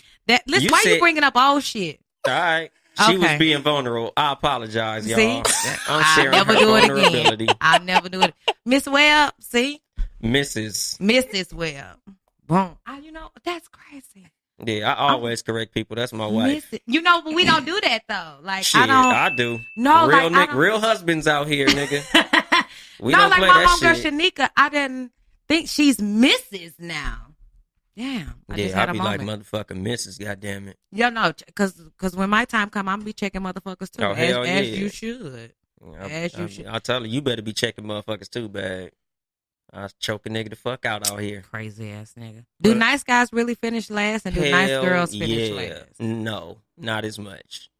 Listen, why you bringing up old shit? All right. She was being vulnerable. I apologize, y'all. See? I'm sharing her vulnerability. I'll never do it. Miss Webb, see? Mrs. Webb. Boom. That's crazy. Yeah, I always correct people. That's my wife. But we don't do that though. Like shit, I do. No, real husbands out here, nigga. We no, don't like play my that homegirl shit. Shanika, I didn't think she's Mrs. now. Damn. I be like motherfucking Mrs. Goddamn it. Yeah, no, because when my time come, I'm gonna be checking motherfuckers too. Oh, as you should. You should. I tell you, you better be checking motherfuckers too, bag. I was choking nigga the fuck out here. Crazy ass nigga. Do nice guys really finish last and do nice girls finish last? No, not as much.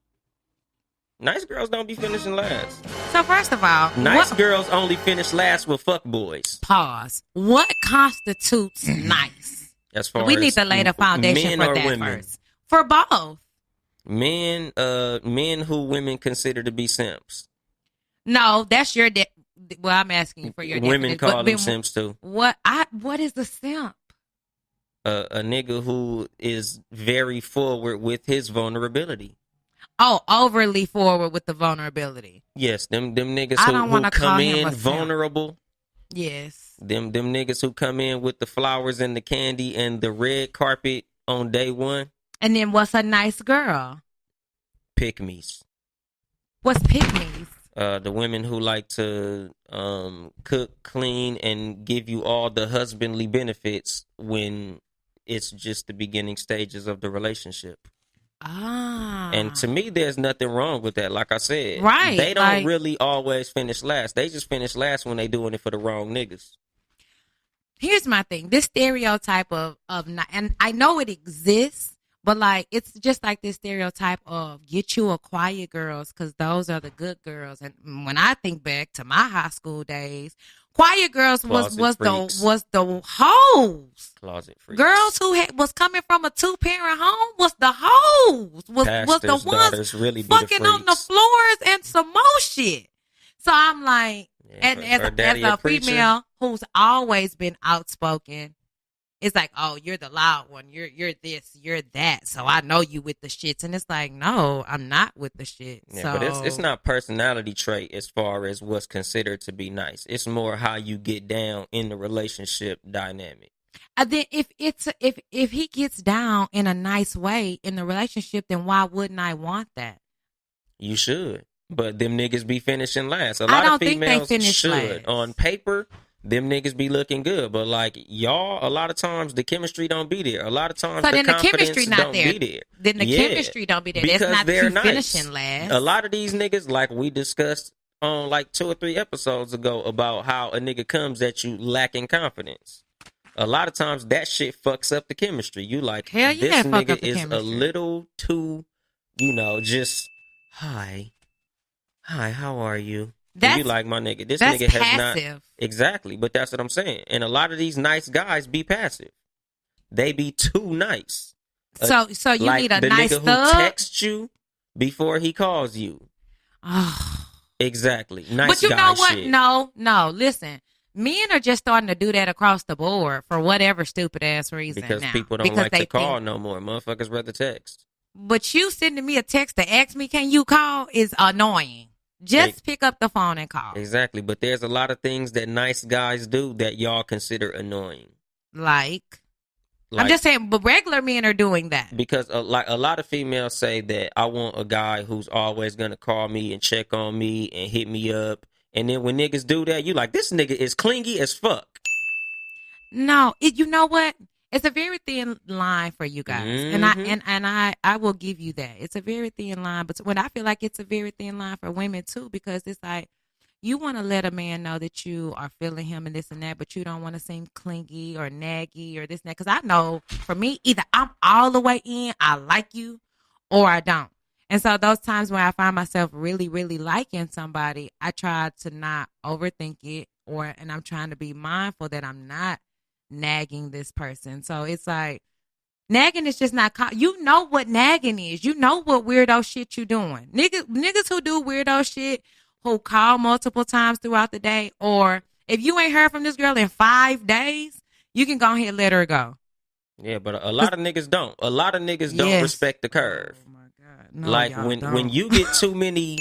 Nice girls don't be finishing last. So first of all, nice girls only finish last with fuck boys. Pause. What constitutes nice? As far we need to lay the foundation for that women. First. For both. Men who women consider to be simps. No, that's your well, I'm asking you for your women call them simps too. What is the simp? A nigga who is very forward with his vulnerability. Oh, overly forward with the vulnerability. Yes, them niggas who come in vulnerable. Yes. Them niggas who come in with the flowers and the candy and the red carpet on day one. And then what's a nice girl? Pick-me's. What's pick-me's? The women who like to cook, clean, and give you all the husbandly benefits when it's just the beginning stages of the relationship. And to me, there's nothing wrong with that. Like I said, right? They don't really always finish last. They just finish last when they doing it for the wrong niggas. Here's my thing: this stereotype of and I know it exists, but like it's just like this stereotype of get you a quiet girls because those are the good girls. And when I think back to my high school days, quiet girls was the hoes. Closet freaks. Girls who was coming from a 2-parent home was the hoes. Was the ones really fucking on the floors and some more shit. So I'm like, as a female who's always been outspoken, it's like, oh, you're the loud one. You're this, you're that. So I know you with the shits. And it's like, no, I'm not with the shit. Yeah, but it's not personality trait as far as what's considered to be nice. It's more how you get down in the relationship dynamic. Then if he gets down in a nice way in the relationship, then why wouldn't I want that? You should. But them niggas be finishing last. A lot of females should. Last. On paper, them niggas be looking good, but like y'all, a lot of times the chemistry don't be there. A lot of times the confidence don't be there. Then the chemistry don't be there. Because that's not they're nice. Finishing last. A lot of these niggas, like we discussed on like 2 or 3 episodes ago about how a nigga comes at you lacking confidence. A lot of times that shit fucks up the chemistry. You like, hell yeah, this nigga is a little too, just hi, how are you? You like my nigga. This nigga has passive. Not exactly, but that's what I'm saying. And a lot of these nice guys be passive. They be too nice. So you like need a the nice nigga thug? who texts you before he calls you. Oh. Exactly. Nice but you guy know what? shit. No. Listen, men are just starting to do that across the board for whatever stupid ass reason. Because now. people don't like to call no more. Motherfuckers rather text. But you sending me a text to ask me, can you call, is annoying. Just pick up the phone and call. Exactly. But there's a lot of things that nice guys do that y'all consider annoying. Like I'm just saying, but regular men are doing that. Because a lot of females say that I want a guy who's always going to call me and check on me and hit me up. And then when niggas do that, you like, this nigga is clingy as fuck. No, you know what? It's a very thin line for you guys. Mm-hmm. And I will give you that. It's a very thin line. But when I feel like it's a very thin line for women too, because it's like, you want to let a man know that you are feeling him and this and that, but you don't want to seem clingy or naggy or this and that. Because I know for me, either I'm all the way in, I like you, or I don't. And so those times when I find myself really, really liking somebody, I try to not overthink it, and I'm trying to be mindful that I'm not nagging this person. So it's like, nagging is just not, you know what nagging is. You know what weirdo shit you doing. Niggas who do weirdo shit, who call multiple times throughout the day, or if you ain't heard from this girl in 5 days, you can go ahead and let her go. Yeah, but a lot of niggas don't. A lot of niggas don't respect the curve. Oh my God. No, like when you get too many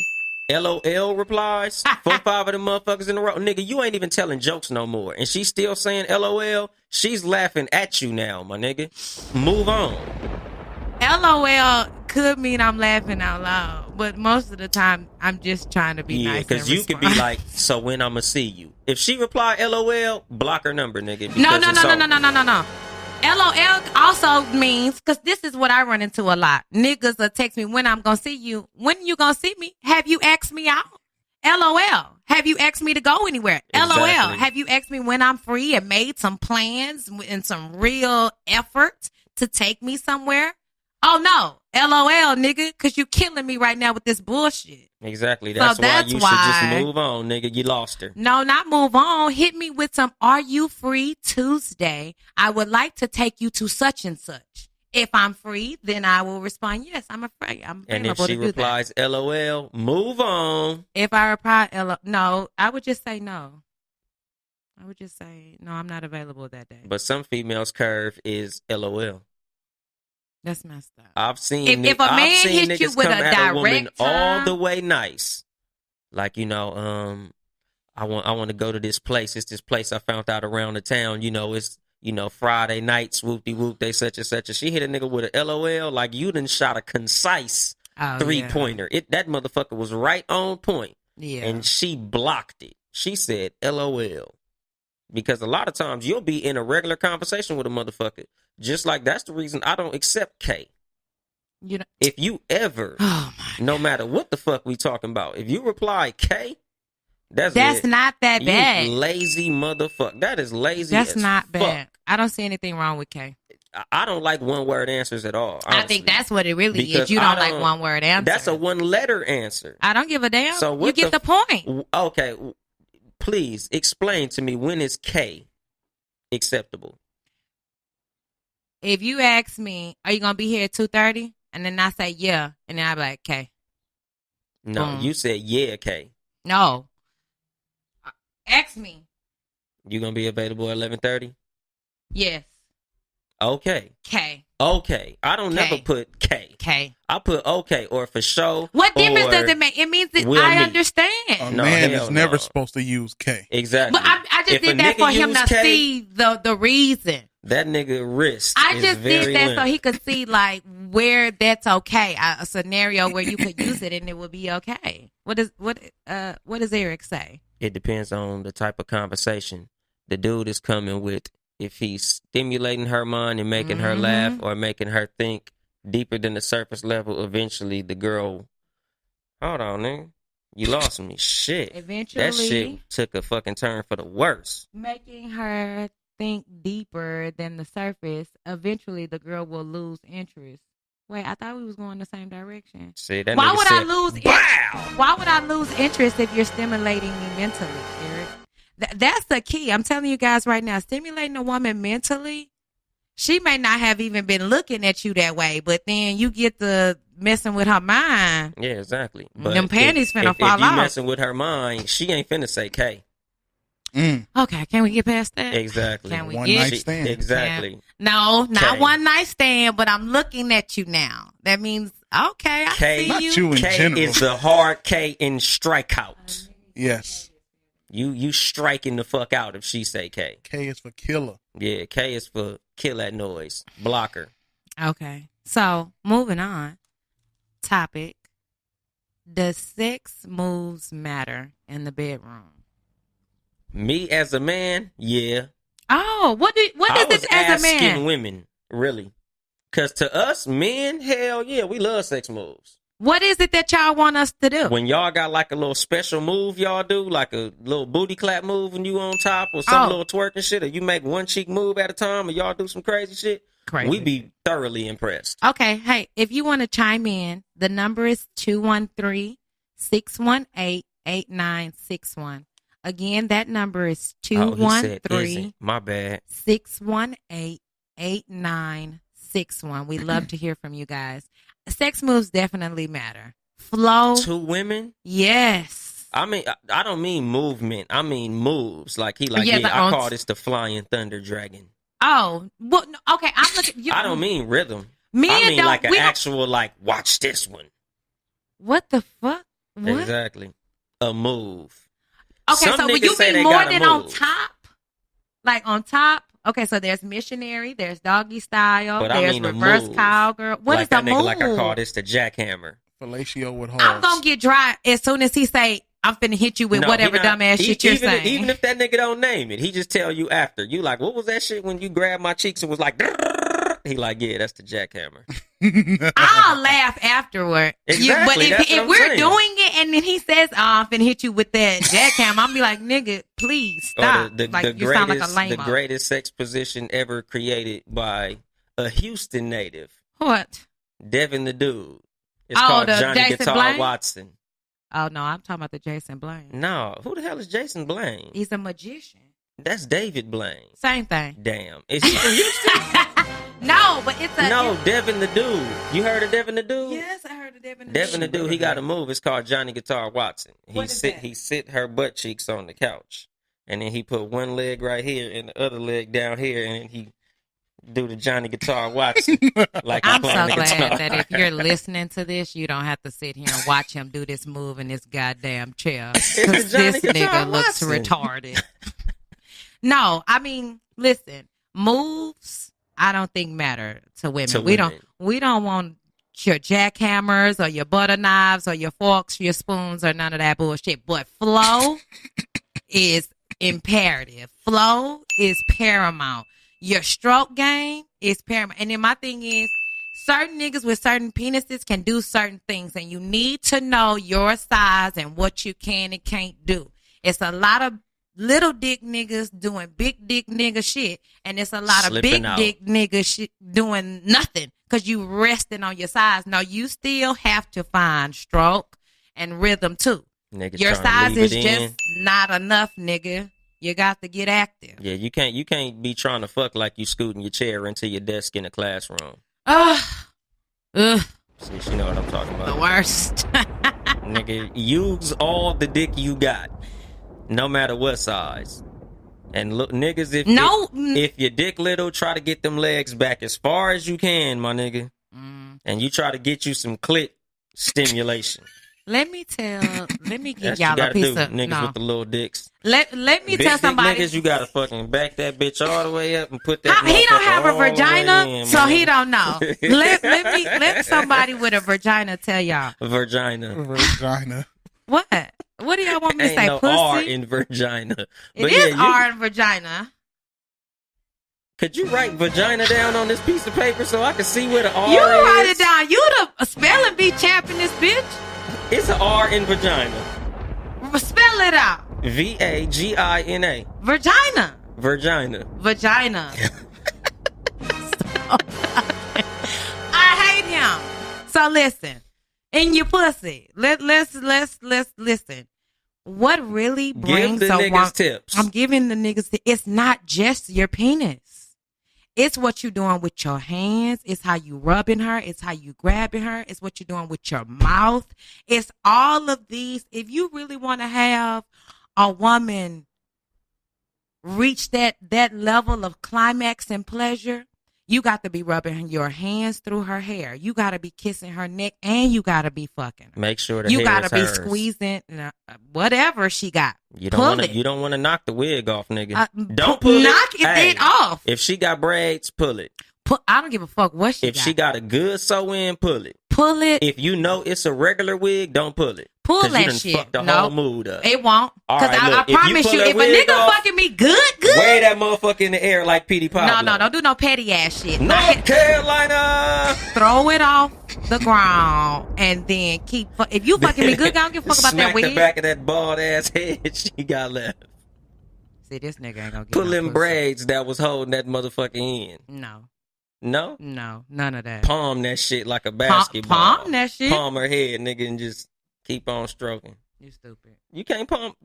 LOL replies, 4, 5 of them motherfuckers in a row, nigga, you ain't even telling jokes no more. And she's still saying LOL. She's laughing at you now, my nigga. Move on. LOL could mean I'm laughing out loud, but most of the time I'm just trying to be nice. Yeah, because you could be like, so when I'ma see you? If she reply LOL, block her number, nigga. No. LOL also means, because this is what I run into a lot. Niggas will text me, when I'm gonna see you. When you gonna see me? Have you asked me out? LOL. Have you asked me to go anywhere? Exactly. LOL. Have you asked me when I'm free and made some plans and some real effort to take me somewhere? Oh no, LOL, nigga, because you killing me right now with this bullshit. Exactly. That's why you should just move on, nigga. You lost her. No, not move on. Hit me with some, are you free Tuesday? I would like to take you to such and such. If I'm free, then I will respond, yes, I'm afraid. I'm and if she replies LOL, move on. If I reply LOL, no, I would just say no. I would just say, no, I'm not available that day. But some females' curve is LOL. That's messed up. I've seen if a man hits you with a direct all the way nice, like, you know, I want to go to this place. It's this place I found out around the town. You know, it's, you know, Friday night, swoop de whoop, they such and such. And she hit a nigga with a LOL, like you done shot a concise 3-pointer. That motherfucker was right on point. Yeah, and she blocked it. She said LOL. Because a lot of times you'll be in a regular conversation with a motherfucker. Just like that's the reason I don't accept K. You know, if you ever, no matter what the fuck we talking about, if you reply K, that's not that bad. You lazy motherfucker. That is lazy. That's not fuck. bad. I don't see anything wrong with K. I don't like one word answers at all. Honestly. I think that's what it really is. You don't like one word answer. That's a 1-letter answer. I don't give a damn. So you get the point. Okay. Please explain to me, when is K acceptable? If you ask me, are you going to be here at 2:30? And then I say, yeah. And then I be like, K. No, Boom. You said, yeah, K. No. Ask me. You going to be available at 11:30? Yes. Okay. K. Okay. I don't never put K. K. I put okay or for sure. What difference does it make? It means that I understand. A man is never supposed to use K. Exactly. But I just did that for him to see the reason. That nigga wrist. I just did that limp. so he could see like where that's okay. A scenario where you could use it and it would be okay. What does Eric say? It depends on the type of conversation the dude is coming with. If he's stimulating her mind and making her laugh or making her think deeper than the surface level, eventually the girl. Hold on, nigga. You lost me. Shit. Eventually. That shit took a fucking turn for the worse. Making her think deeper than the surface, eventually the girl will lose interest. Wait, I thought we was going the same direction. See, that Why would said, I lose interest? Why would I lose interest if you're stimulating me mentally, Eric? That's the key. I'm telling you guys right now, stimulating a woman mentally she may not have even been looking at you that way, but then you get the messing with her mind. Yeah, exactly. But them panties finna fall if you off. messing with her mind, she ain't finna say K. Okay, can we get past that? Exactly. Can we one get night stand? Exactly. No, not K. one night stand, but I'm looking at you now. That means okay, I K, see not you. you in K general. is the hard K in strikeout. Yes. You striking the fuck out if she say K. K is for killer. Yeah, K is for kill that noise. Blocker. Okay, so moving on. Topic: does sex moves matter in the bedroom? Me as a man, yeah. Oh, what is this as a man? Asking women, really. Because to us, men, hell yeah, we love sex moves. What is it that y'all want us to do? When y'all got like a little special move y'all do, like a little booty clap move when you on top or some little twerking shit, or you make one cheek move at a time or y'all do some crazy shit, we be thoroughly impressed. Okay, hey, if you want to chime in, the number is 213-618-8961. Again, that number is 213. My bad. 618-8961. We love to hear from you guys. Sex moves definitely matter. Flow. To women? Yes. I mean, I don't mean movement. I mean moves. Like I call this the Flying Thunder Dragon. Oh, well, okay. I'm looking. I don't mean rhythm. I mean like an actual, like, watch this one. What the fuck? What? Exactly. A move. Okay, Some so would you say be they more gotta than move. on top? Like on top? Okay, so there's missionary, there's doggy style, But there's I mean reverse move. cowgirl. What like is the that nigga, move? like I call this the jackhammer. Fellatio with horse. I'm gonna get dry as soon as he say, I'm finna hit you with whatever dumbass shit you're saying. Even if that nigga don't name it, he just tell you after. You like, what was that shit when you grabbed my cheeks and was like, he like, yeah, that's the jackhammer. I'll laugh afterward. Exactly, But if we're saying. doing it and then he says, oh, I'm finna hit you with that jackhammer, I'm be like, nigga, please stop. The You sound like a lame. the greatest sex position ever created by a Houston native. What? Devin the Dude. It's called Johnny Jason Guitar Blaine? Watson. Oh, no, I'm talking about the Jason Blaine. No, who the hell is Jason Blaine? He's a magician. That's David Blaine. Same thing. Damn. Is he from Houston? No, but it's a... No, Devin the Dude. You heard of Devin the Dude? Yes, I heard of Devin the Dude. Devin the Dude, he got a move. It's called Johnny Guitar Watson. What is that? He sit her butt cheeks on the couch. And then he put one leg right here and the other leg down here. And then he do the Johnny Guitar Watson. Like I'm so playing the glad guitar. that if you're listening to this, you don't have to sit here and watch him do this move in this goddamn chair. 'Cause Johnny this Guitar nigga looks Watson. retarded. No, I mean, listen, moves I don't think matter to women. We don't want your jackhammers or your butter knives or your forks, your spoons, or none of that bullshit. But flow is imperative. Flow is paramount. Your stroke game is paramount. And then my thing is, certain niggas with certain penises can do certain things, and you need to know your size and what you can and can't do. It's a lot of little dick niggas doing big dick nigga shit, and it's a lot of big dick niggas shit doing nothing because you resting on your size. No, you still have to find stroke and rhythm too. Nigga, your size is just not enough, nigga. You got to get active. Yeah, you can't be trying to fuck like you scooting your chair into your desk in a classroom. See, she know what I'm talking about. The worst. Nigga, use all the dick you got, no matter what size. And look, niggas, if your dick little, try to get them legs back as far as you can, my nigga. And you try to get you some clit stimulation. Let me give That's y'all a piece of niggas with the little dicks. Let me tell somebody. Niggas, you gotta fucking back that bitch all the way up and put that. He don't have a all the way vagina, in, so man. he don't know. let somebody with a vagina tell y'all. Vagina. What? What do y'all want me to Ain't say? no Pussy? R in vagina. It is R in vagina. Could you write vagina down on this piece of paper so I can see where the R is? You write it down. You the spelling bee champ in this bitch. It's an R in vagina. Spell it out. Vagina. Vagina. Vagina. I hate him. So listen, in your pussy. Let's listen. What really brings Give the niggas tips. I'm giving the niggas. It's not just your penis. It's what you're doing with your hands. It's how you rubbing her. It's how you grabbing her. It's what you're doing with your mouth. It's all of these. If you really want to have a woman reach that level of climax and pleasure, you got to be rubbing your hands through her hair. You got to be kissing her neck, and you got to be fucking her. Make sure you got to be squeezing whatever she got. You don't want to knock the wig off, nigga. Don't knock it off. If she got braids, pull it. I don't give a fuck what she got. If she got a good sew in, pull it. Pull it. If you know it's a regular wig, don't pull it. Pull that you shit. Fuck the whole mood up. It won't. Because I promise you, if a nigga fucking me good. Wave that motherfucker in the air like Petey Pablo. No, don't do no petty ass shit. North Carolina. Throw it off the ground and then keep. If you fucking me good, I don't give a fuck about that wig. Smack the back of that bald ass head she got left. See, this nigga ain't gonna get pull them braids that was holding that motherfucker in. No, none of that. Palm that shit like a basketball. Palm that shit. Palm her head, nigga, and just keep on stroking. You stupid. You can't palm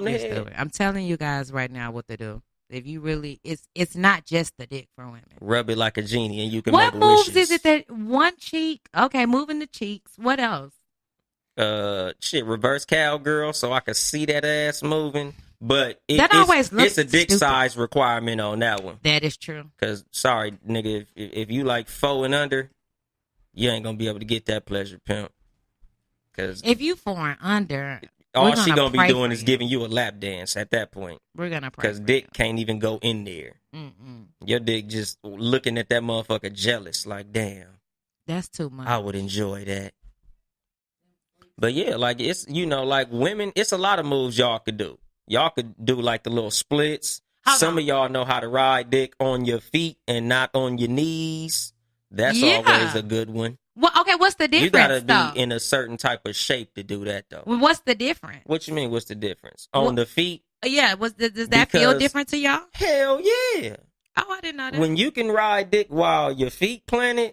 the head. Stupid. I'm telling you guys right now what to do. If you really, it's not just the dick for women. Rub it like a genie, and you can. What make moves wishes. is it that one cheek? Okay, moving the cheeks. What else? Reverse cowgirl, so I could see that ass moving. But it's a dick stupid. Size requirement on that one. That is true. Because, sorry, nigga, if you like 4 and under, you ain't going to be able to get that pleasure, pimp. Because if you 4 and under, all she going to be doing is giving you a lap dance at that point. We're going to pray. Because dick can't even go in there. Mm-mm. Your dick just looking at that motherfucker jealous, like, damn. That's too much. I would enjoy that. But yeah, like, it's, like women, it's a lot of moves y'all could do. Y'all could do like the little splits. Some of y'all know how to ride dick on your feet and not on your knees. That's always a good one. Well, okay, what's the difference? You gotta be in a certain type of shape to do that, though. Well, what's the difference? What you mean? What's the difference on the feet? Yeah, does that feel different to y'all? Hell yeah! Oh, I didn't know that. When you can ride dick while your feet planted,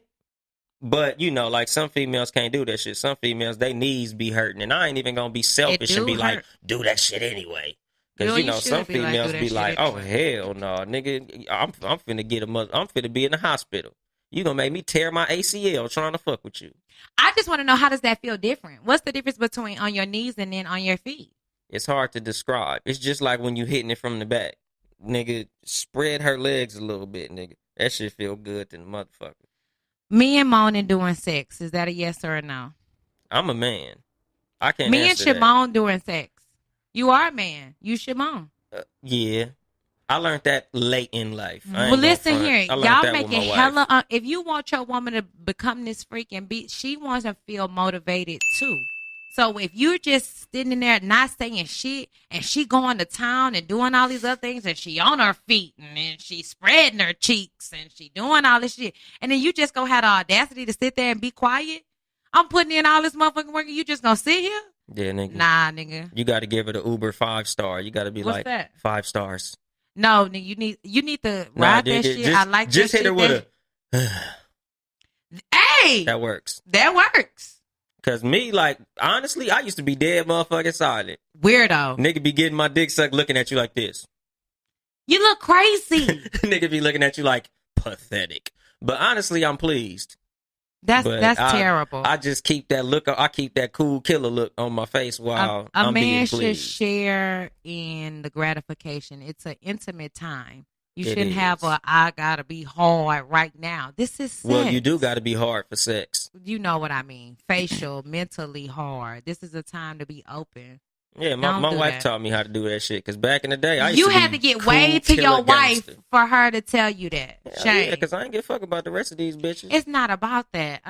but like some females can't do that shit. Some females, they knees be hurting, and I ain't even gonna be selfish and be like, do that shit anyway. Because some females be like, oh hell no, nigga, I'm finna I'm finna be in the hospital. You gonna make me tear my ACL trying to fuck with you. I just want to know, how does that feel different? What's the difference between on your knees and then on your feet? It's hard to describe. It's just like when you hitting it from the back. Nigga, spread her legs a little bit, nigga. That shit feel good to the motherfucker. Me and moaning during sex, is that a yes or a no? I'm a man. I can't Me and answer that. Shimon during sex. You are a man. You Shimon. Yeah. I learned that late in life. Well, listen here. Y'all make it hella... if you want your woman to become this freak and she wants to feel motivated too. So if you're just sitting there not saying shit and she going to town and doing all these other things and she on her feet and then she spreading her cheeks and she doing all this shit and then you just gonna have the audacity to sit there and be quiet, I'm putting in all this motherfucking work and you just gonna sit here? Yeah, nigga. Nah, nigga. You got to give her the Uber 5-star. You got to be What's that? 5 stars. No, nigga, you need to ride that shit. I like that shit. Just hit her with a... Hey! That works. That works. Because me, honestly, I used to be dead motherfucking silent. Weirdo. Nigga be getting my dick sucked looking at you like this. You look crazy. Nigga be looking at you like pathetic. But honestly, I'm pleased. That's terrible. I just keep that look. I keep that cool killer look on my face while I'm being pleased. A man should share in the gratification. It's an intimate time. You shouldn't have I gotta be hard right now. This is sex. Well, you do gotta be hard for sex. You know what I mean. Facial, mentally hard. This is a time to be open. Yeah, my wife taught me how to do that shit. Because back in the day, you had to get way to your wife for her to tell you that. Yeah, because I ain't give a fuck about the rest of these bitches. It's not about that.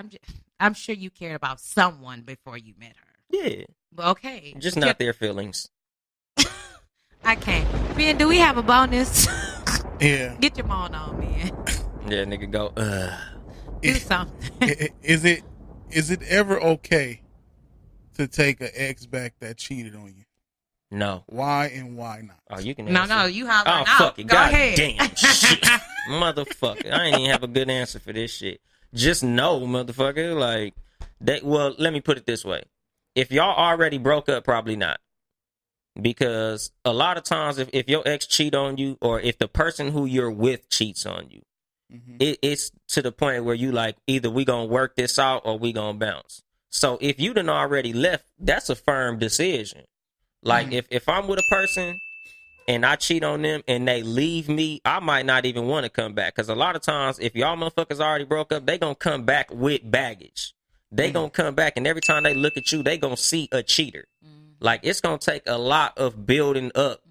I'm sure you cared about someone before you met her. Yeah. Okay. Just not their feelings. I can't. Ben, do we have a bonus? Yeah. Get your mom on, man. Yeah, nigga, go. Do something. Is it ever okay to take an ex back that cheated on you? No. Why and why not? Oh, you can answer. No, you holler out. Fuck it. Go ahead. Damn shit. Motherfucker. I ain't even have a good answer for this shit. Just no, motherfucker. Like, well, let me put it this way. If y'all already broke up, probably not. Because a lot of times if your ex cheat on you or if the person who you're with cheats on you, it's to the point where you like, either we gonna work this out or we gonna bounce. So if you done already left, that's a firm decision. Like if I'm with a person and I cheat on them and they leave me, I might not even want to come back. Because a lot of times, if y'all motherfuckers already broke up, they gonna come back with baggage. They gonna come back, and every time they look at you, they gonna see a cheater. Like, it's gonna take a lot of building up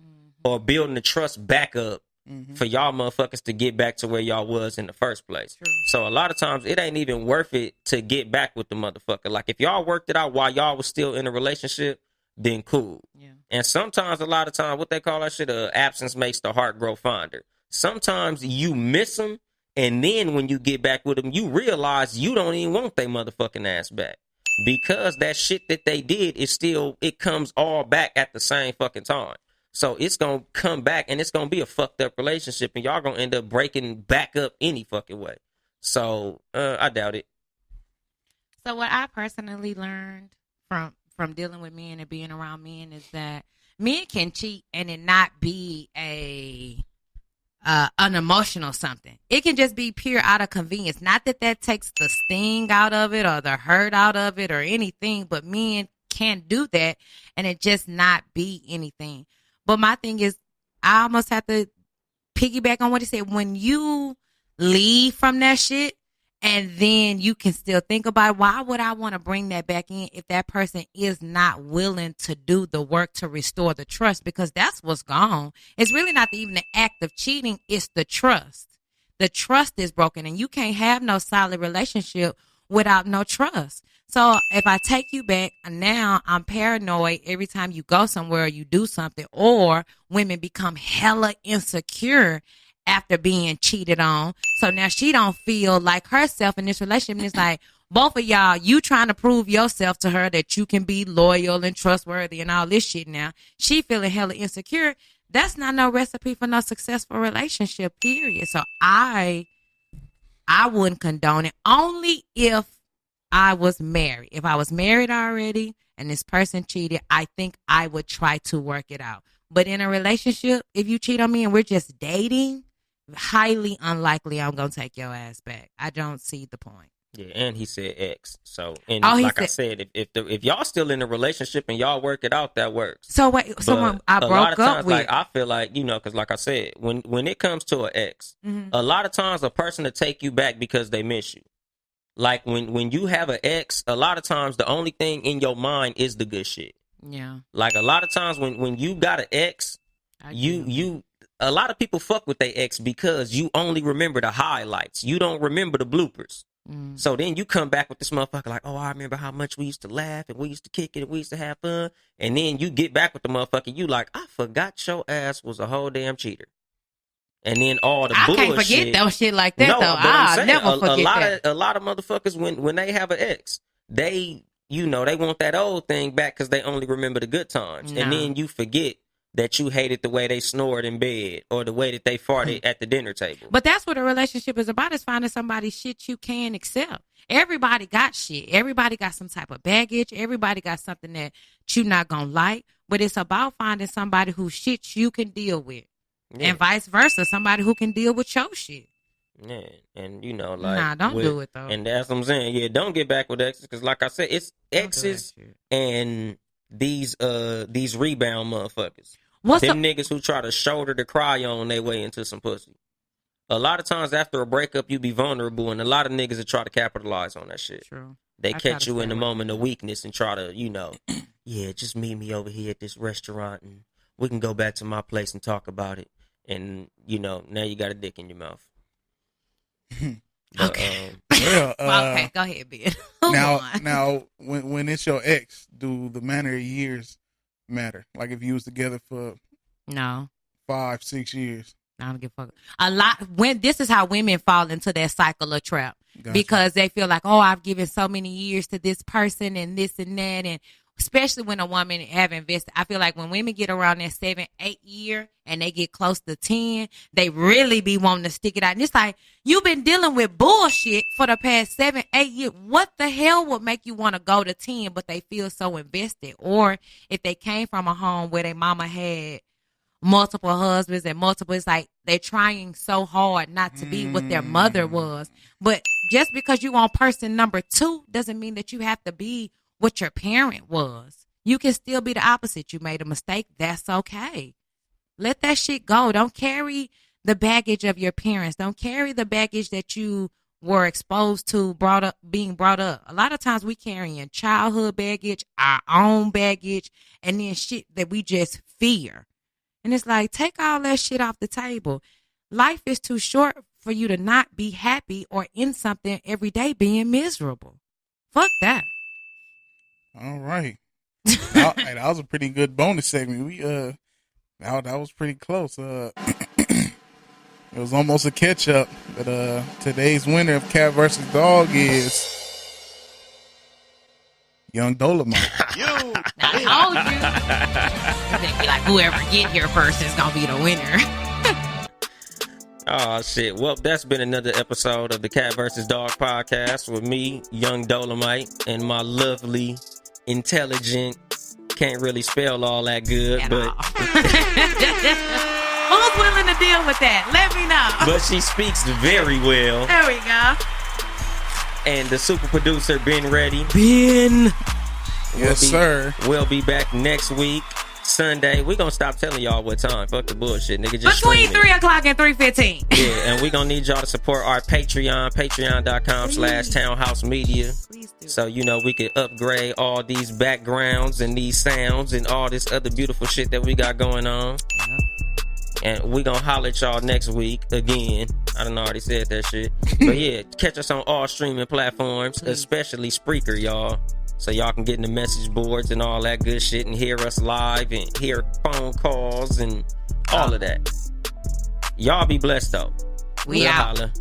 or building the trust back up for y'all motherfuckers to get back to where y'all was in the first place. True. So a lot of times, it ain't even worth it to get back with the motherfucker. Like, if y'all worked it out while y'all was still in a relationship, then cool. Yeah. And sometimes, a lot of times, what they call that shit, absence makes the heart grow fonder. Sometimes you miss them, and then when you get back with them, you realize you don't even want their motherfucking ass back. Because that shit that they did is still, it comes all back at the same fucking time. So it's going to come back, and it's going to be a fucked up relationship, and y'all going to end up breaking back up any fucking way. So I doubt it. So what I personally learned from dealing with men and being around men is that men can cheat and it not be an emotional something. It can just be pure out of convenience. Not that takes the sting out of it or the hurt out of it or anything, but men can do that and it just not be anything. But my thing is, I almost have to piggyback on what he said. When you leave from that shit, and then you can still think about, why would I want to bring that back in if that person is not willing to do the work to restore the trust? Because that's what's gone. It's really not even the act of cheating. It's the trust. The trust is broken, and you can't have no solid relationship without no trust. So if I take you back, now I'm paranoid every time you go somewhere or you do something, or women become hella insecure after being cheated on. So now she don't feel like herself in this relationship. And it's like, both of y'all, you trying to prove yourself to her that you can be loyal and trustworthy and all this shit now. She feeling hella insecure. That's not no recipe for no successful relationship, period. So I wouldn't condone it, only if I was married. If I was married already and this person cheated, I think I would try to work it out. But in a relationship, if you cheat on me and we're just dating, highly unlikely I'm gonna take your ass back. I don't see the point. Yeah, and he said X. So, and like I said, if y'all still in a relationship and y'all work it out, that works. So wait, someone I broke up with. Like, I feel like, because like I said, when it comes to an ex, a lot of times a person to take you back because they miss you. Like when you have an ex, a lot of times the only thing in your mind is the good shit. Yeah. Like a lot of times when you got an ex, a lot of people fuck with their ex because you only remember the highlights. You don't remember the bloopers. So then you come back with this motherfucker like, oh, I remember how much we used to laugh and we used to kick it and we used to have fun. And then you get back with the motherfucker, you like, I forgot your ass was a whole damn cheater. And then all the bullshit. I can't forget that shit like that, though. I'll never forget that. A lot of motherfuckers, when they have an ex, they want that old thing back because they only remember the good times. No. And then you forget that you hated the way they snored in bed or the way that they farted at the dinner table. But that's what a relationship is about, is finding somebody's shit you can accept. Everybody got shit. Everybody got some type of baggage. Everybody got something that you not going to like. But it's about finding somebody whose shit you can deal with. Yeah. And vice versa, somebody who can deal with your shit. Yeah, and like, nah, don't do it though. And that's what I'm saying. Yeah, don't get back with exes because, like I said, it's exes and these rebound motherfuckers. Them niggas who try to shoulder to cry on their way into some pussy. A lot of times after a breakup, you be vulnerable, and a lot of niggas that try to capitalize on that shit. True. They catch you in the moment of weakness and try to, yeah, just meet me over here at this restaurant and we can go back to my place and talk about it. And, now you got a dick in your mouth. But, okay. Okay, go ahead, Ben. Now, when it's your ex, do the manner of years matter? Like if you was together for 5-6 years. I don't give a fuck. A lot. This is how women fall into that cycle of trap. Gotcha. Because they feel like, oh, I've given so many years to this person and this and that, and especially when a woman have invested. I feel like when women get around that 7-8 year and they get close to 10, they really be wanting to stick it out. And it's like, you've been dealing with bullshit for the past 7-8 years. What the hell would make you want to go to 10, but they feel so invested? Or if they came from a home where their mama had multiple husbands and multiple. It's like they're trying so hard not to be what their mother was. But just because you on person number 2 doesn't mean that you have to be what your parent was. You can still be the opposite. You made a mistake. That's okay. Let that shit go. Don't carry the baggage of your parents. Don't carry the baggage that you were exposed to, being brought up. A lot of times we carrying childhood baggage, our own baggage, and then shit that we just fear. And it's like, take all that shit off the table. Life is too short for you to not be happy or in something every day being miserable. Fuck that. All right. That was a pretty good bonus segment. That was pretty close. It was almost a catch up, but today's winner of Cat versus Dog is Yung Dolemite. I told you. They'd be like, whoever get here first is gonna be the winner. Oh shit! Well, that's been another episode of the Cat versus Dog podcast with me, Yung Dolemite, and my lovely, intelligent, can't really spell all that good, but who's willing to deal with that? Let me know. But she speaks very well. There we go. And the super producer, Ben Ready. Ben. Yes, sir. We'll be back next week, Sunday. We're going to stop telling y'all what time. Fuck the bullshit, nigga. Just between 3 o'clock and 3:15. Yeah, and we're going to need y'all to support our Patreon, patreon.com/Townhouse Media. Please do. So, we can upgrade all these backgrounds and these sounds and all this other beautiful shit that we got going on. And we gonna holler at y'all next week again. I done already said that shit. But yeah, catch us on all streaming platforms, especially Spreaker, y'all. So y'all can get in the message boards and all that good shit and hear us live and hear phone calls and all of that. Y'all be blessed though. We out. Holler.